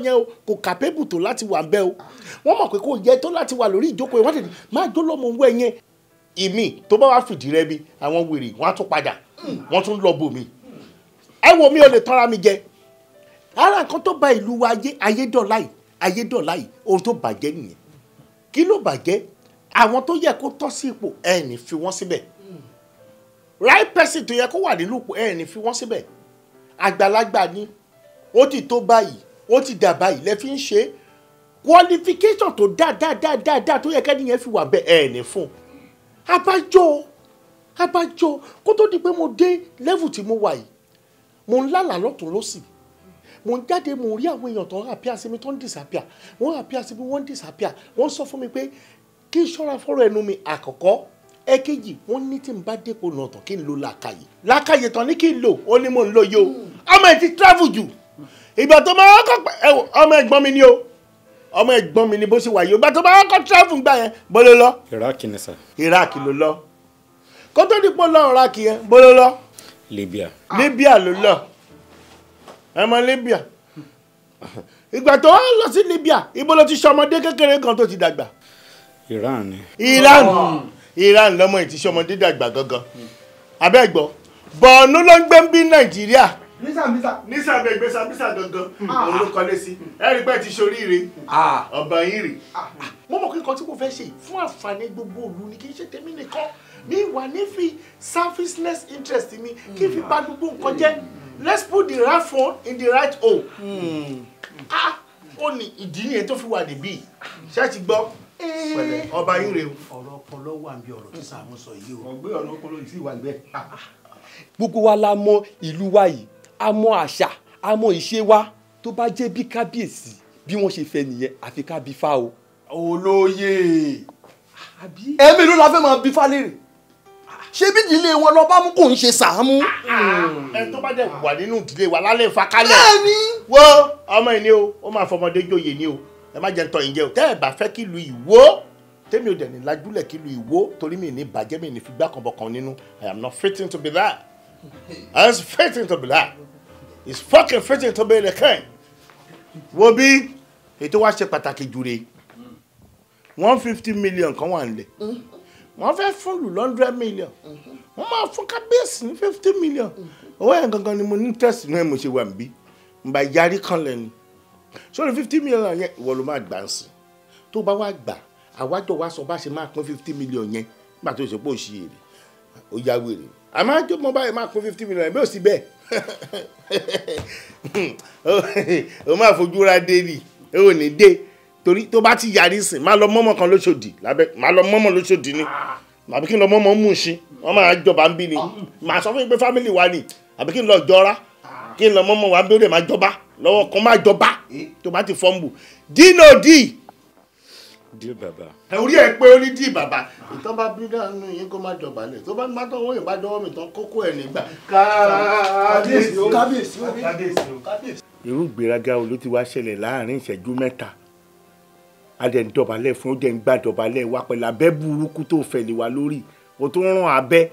S5: yẹn o kò kàpébù tó láti wà bẹ́ẹ̀ o wọ́n mọ̀ pé kò yẹ tó láti wà lórí ìjókòó yẹn wọ́n dẹ̀ máa dó lọ́mọ òwú ẹ̀yẹn ìmí tó bá wá fìdí rẹ bí àwọn wèrè wọn á tún padà wọn tún lọ bò mí ẹ wo mi ò lè tọ́ra mi jẹ ara nǹkan tó bà ìlú wa ayédọ̀lá yìí ohun tó bàjẹ́ nìyẹn kí ló bàjẹ́ àwọn tó yẹ kó tọ́ sí ipò ẹ ní fi wọ́n síbẹ̀ right person tó yẹ kó wà nínú ipò ẹ ní fi wọ́n síbẹ̀ àgbàlagbà ni ó ti tó báyìí ó ti dà báyìí lẹ fi ń ṣe qualification tó dáadáa tó yẹ kẹ́niyẹn fi wà bẹ́ẹ̀ ẹ ní fún abájọ kó tó di pé mo dé level tí mo wà yìí mo ń lálàá lọ́tún lọ́sì mo ń jáde mo rí àwọn èèyàn tó ń appear sí mi tó ń disappear wọ́n appear sí mi wọ́n ń disappear wọ́n sọ fún mi pé kí n ṣọ́ra fọ́rọ̀ ẹnu mi àkọ́kọ́ ẹ̀kejì wọ́n ní tí n bá dépò náà tán kí n lo làákàyè tán ní kí n lò ó ní mò ń lò yìí o ọmọ ẹ̀ ti travel jù ìgbà tó máa kọ́ ọmọ ẹ̀gbọ́n mi ni o ọmọ ẹ̀gbọ́n mi ni bó ṣe wà yìí ìgbà tó máa kọ́ travel gbà yẹn bó ló lọ.
S15: Iraq ni sà.
S5: Iraq ló lọ kó tó di pọ́ lọ Iraq yẹn bó ló lọ.
S15: Libya.
S5: Libya ló lọ ẹ mọ Libya ìgbà tó lọ sí Libya ibo ló ti ṣọmọdé kékeré kan tó ti dàgbà.
S15: Iran ni.
S5: Iran lọmọ yìí ti ṣọmọdé dàgbà gangan abẹ́gbọ́ Borno ló ń gbé ń bí Nàìjíríà nísà bẹ gbé sábísà gangan òun ló kọlé sí ẹ̀rí pé ti ṣoríire ọba yín rè. mo mọ̀ kí nǹkan tí mo fẹ́ ṣe fún àǹfààní gbogbo òlu ni kì í ṣe tèmi nìkan mi wà ní fi selfishness interest mi kí n fi bà gbogbo nǹkan jẹ́ let's put the right phone in the right hole. ó ní ìdí nìyẹn tó fi wà níbí ṣé ti gbọ́ ọba yín rè o.
S12: ọ̀rọ̀ ọpọlọ wà níbi ọ̀rọ̀ tí Sàámú sọ yìí o. ọgbẹ́ ọ̀rọ̀ ọpọlọ yìí sì wà níbẹ̀.
S15: gbogbo wa la mọ ìlú wa yìí a mọ àṣà a mọ ìṣe wa tó bá jẹ́ bí kábíyèsí bí wọ́n ṣe fẹ́ nìyẹn àfi ká bí fá o.
S12: olóyè ẹ̀mí ló la fẹ́ máa bí fá léèrè ṣé bí ìdílé wọn lọ bá mú kò ń ṣe Sàámú.
S5: ẹ tó bá dẹ̀ wà nínú ìdílé wa lálẹ́ ìfakalẹ̀.
S12: bẹ́ẹ̀ni.
S5: wo ọmọ yìí ni o ó máa fọmọdé joyè ni o ẹ má jẹ́ ń tọ́ yín jẹ́ o tẹ́ ẹ bá fẹ́ kí ìlú ìwó tèmi ò dẹ̀ ní lajúlẹ̀ kí ìlú ìwó torí mi ní bàjẹ́ mi ní fi gbá kanbọ̀kan nínú I am not fitting to be that I am fitting to be that it's fucking fitting to be the king. wo bí ètò wa ṣe pàtàkì jù re 150 million kan wà nílẹ̀ wọ́n fẹ́ fún lù 100 million wọ́n máa fún kábíyèsí ní 50 million owó yẹn gangan ni mo ní test náà mo ṣe wà níbí n bá yarí kan lẹ́nu sórí 50 million yẹn ìwọ ló máa gbà ń sìn tó bá wá gbà àwájọ wa sọ bá ṣe máa pín 50 million yẹn nígbà tó ṣe pé ó ṣe èrè ó yá wèrè àmọ́ àjọ mọ́ báyìí máa pín 50 million bí ó sì bẹ́ẹ̀ ó máa fojú ra dé ni ó ní dé torí tó bá ti yarí sìn máa lọ mọ́mọ́ kan lóṣòdì lábẹ́ máa lọ mọ́mọ́ lóṣòdì ni àbí kí n lọ mọ́mọ́ mú un ṣe wọ́n máa jọba ń bí ni màá sọ fún yín pé fámìlì wa ni àbí kí n lọ jọra kí n lọ mọ́mọ́ wa bí ó lè máa jọba lọ́wọ́ kan máa jọba tó bá ti fọ́nbù dínòdì.
S15: dí bàbá.
S5: orí ẹ pé ó ní dí bàbá ìtàn bá bí dánú yín kó má dọ̀bálẹ̀ tó bá má tán wọ́n yìí bá dọ́wọ́ mi tán kókó ẹ̀ nígbà. kábíyèsí o kábíyèsí o kábíyèsí o. irú ìgbéraga wo ló ti wá ṣẹlẹ̀ láàrin ìṣẹ́jú mẹ́ta adẹ̀ ń dọ̀bálẹ̀ fún ó dẹ̀ ń gbà dọ̀bálẹ̀ wá pẹ̀lú abẹ́ burúkú tó fẹ̀lẹ̀ wá lórí o tó rán abẹ́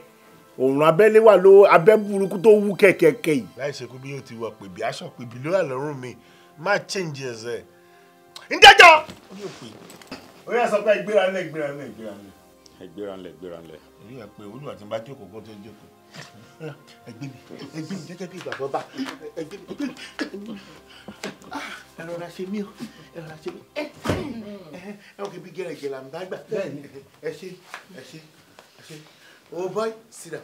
S5: òòrùn abẹ́lé wà ló abẹ́ burúkú tó wú kẹ̀kẹ́kẹ́ yìí. láì ṣe pé bí yóò ti wọ pèbí aṣọ pèbí ló wà lọ́rùn mi má change ẹsẹ̀. ǹjẹ́jọ́ ó yóò pè ó yà sọ pé ìgbéra ńlẹ̀ ìgbéra ńlẹ̀ ìgbéra ńlẹ̀.
S7: ìgbéra ńlẹ̀ ìgbéra ńlẹ̀.
S5: èyí yà pé olúwa tí n bá jókòó kó tó jókòó. ẹgbẹ́ mi gẹ́gẹ́ bí ìgbà bọ́bá ẹgbẹ́ mi ẹ rọra ṣe mí o ẹ rọra ṣe mí ẹ ò kì í bí gẹ́rẹ́gẹ́ là ń bá gbà ẹ ṣe ẹ ṣe ẹ ṣe oh boy sit down.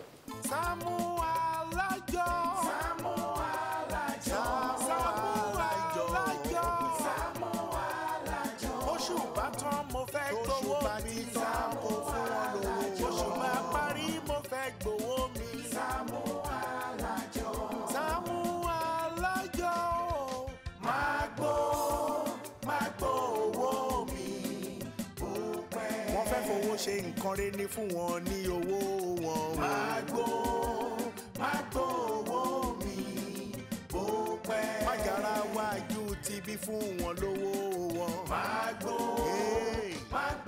S5: Sàámú Alájọ Sàámú Alájọ Sàámú Alájọ Sàámú Alájọ oṣù bá tán mo fẹ́ gbowó mi Sàámú Alájọ oṣù bá parí mo fẹ́ gbowó mi Sàámú Alájọ Sàámú Alájọ máa gbó owó mi púpẹ́. wọ́n fẹ́ fowó ṣe nǹkan rẹ̀ ní fún wọn ní owó wọn. máa gbó owó mi púpẹ́. májàra wájú ti bí fún wọn lówó wọn. máa gbó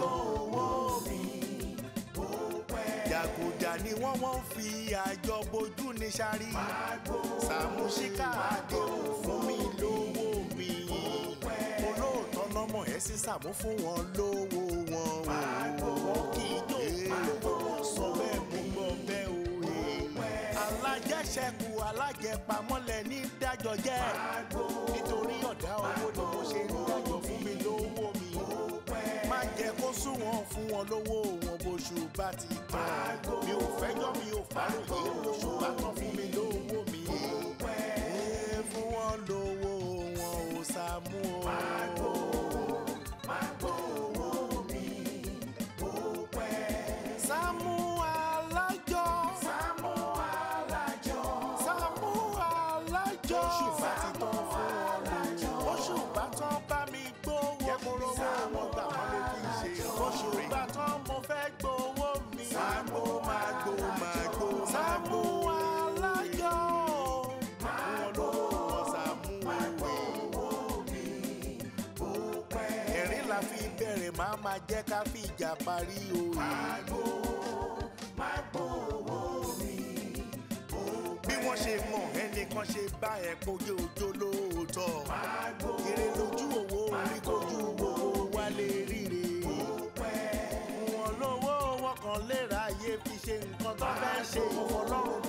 S5: owó mi púpẹ́. jàgùjà ni wọ́n fi àjọ bojú ní sáré. máa gbó Sàámú Ṣíkà àdéhùn fún mi lówó mi. olóòótọ́ lọ́mọ ẹ̀ sí Sàámú fún wọn lówó wọn. wọ́n kì í jó sọ bẹ́ẹ̀ mú gbọ́ bẹ́ẹ̀ o. alájẹṣẹ́kù alájẹpamọ́lẹ̀ ní dájọ́ jẹ́. nítorí ọ̀dá owó ni mo ṣe ń dájọ́ fún mi lówó mi. má jẹ́ kó sún wọn fún wọn lówó wọn bóṣù bá ti tán. mi ò fẹ́jọ́ mi ò fàròyé oṣù bá tán fún mi lówó mi. fún wọn lówó wọn ò Sàámú o. Sàámú Alájọ Sàámú Alájọ Sàámú Alájọ oṣù bá ti tán fún ọ oṣù bá tán bá mi gbówó mi Sàámú gbà wọ́n lè fi ṣe oṣù bá tán mo fẹ́ gbówó mi Sàámú máa gbó Sàámú Alájọ wọn lówó Sàámú ẹ̀rín la fi bẹ̀rẹ̀ máa jẹ́ ká fi ìjà parí o. bí wọ́n ṣe mọ̀ ẹnìkan ṣe bá ẹ̀ kojú ojó lóòótọ́. èrè lójú owó orí kojú owó wálé ríre. wọn lówó wọn kàn lè ráyè fi ṣe nǹkan tó fẹ́ ṣe. ọlọ́run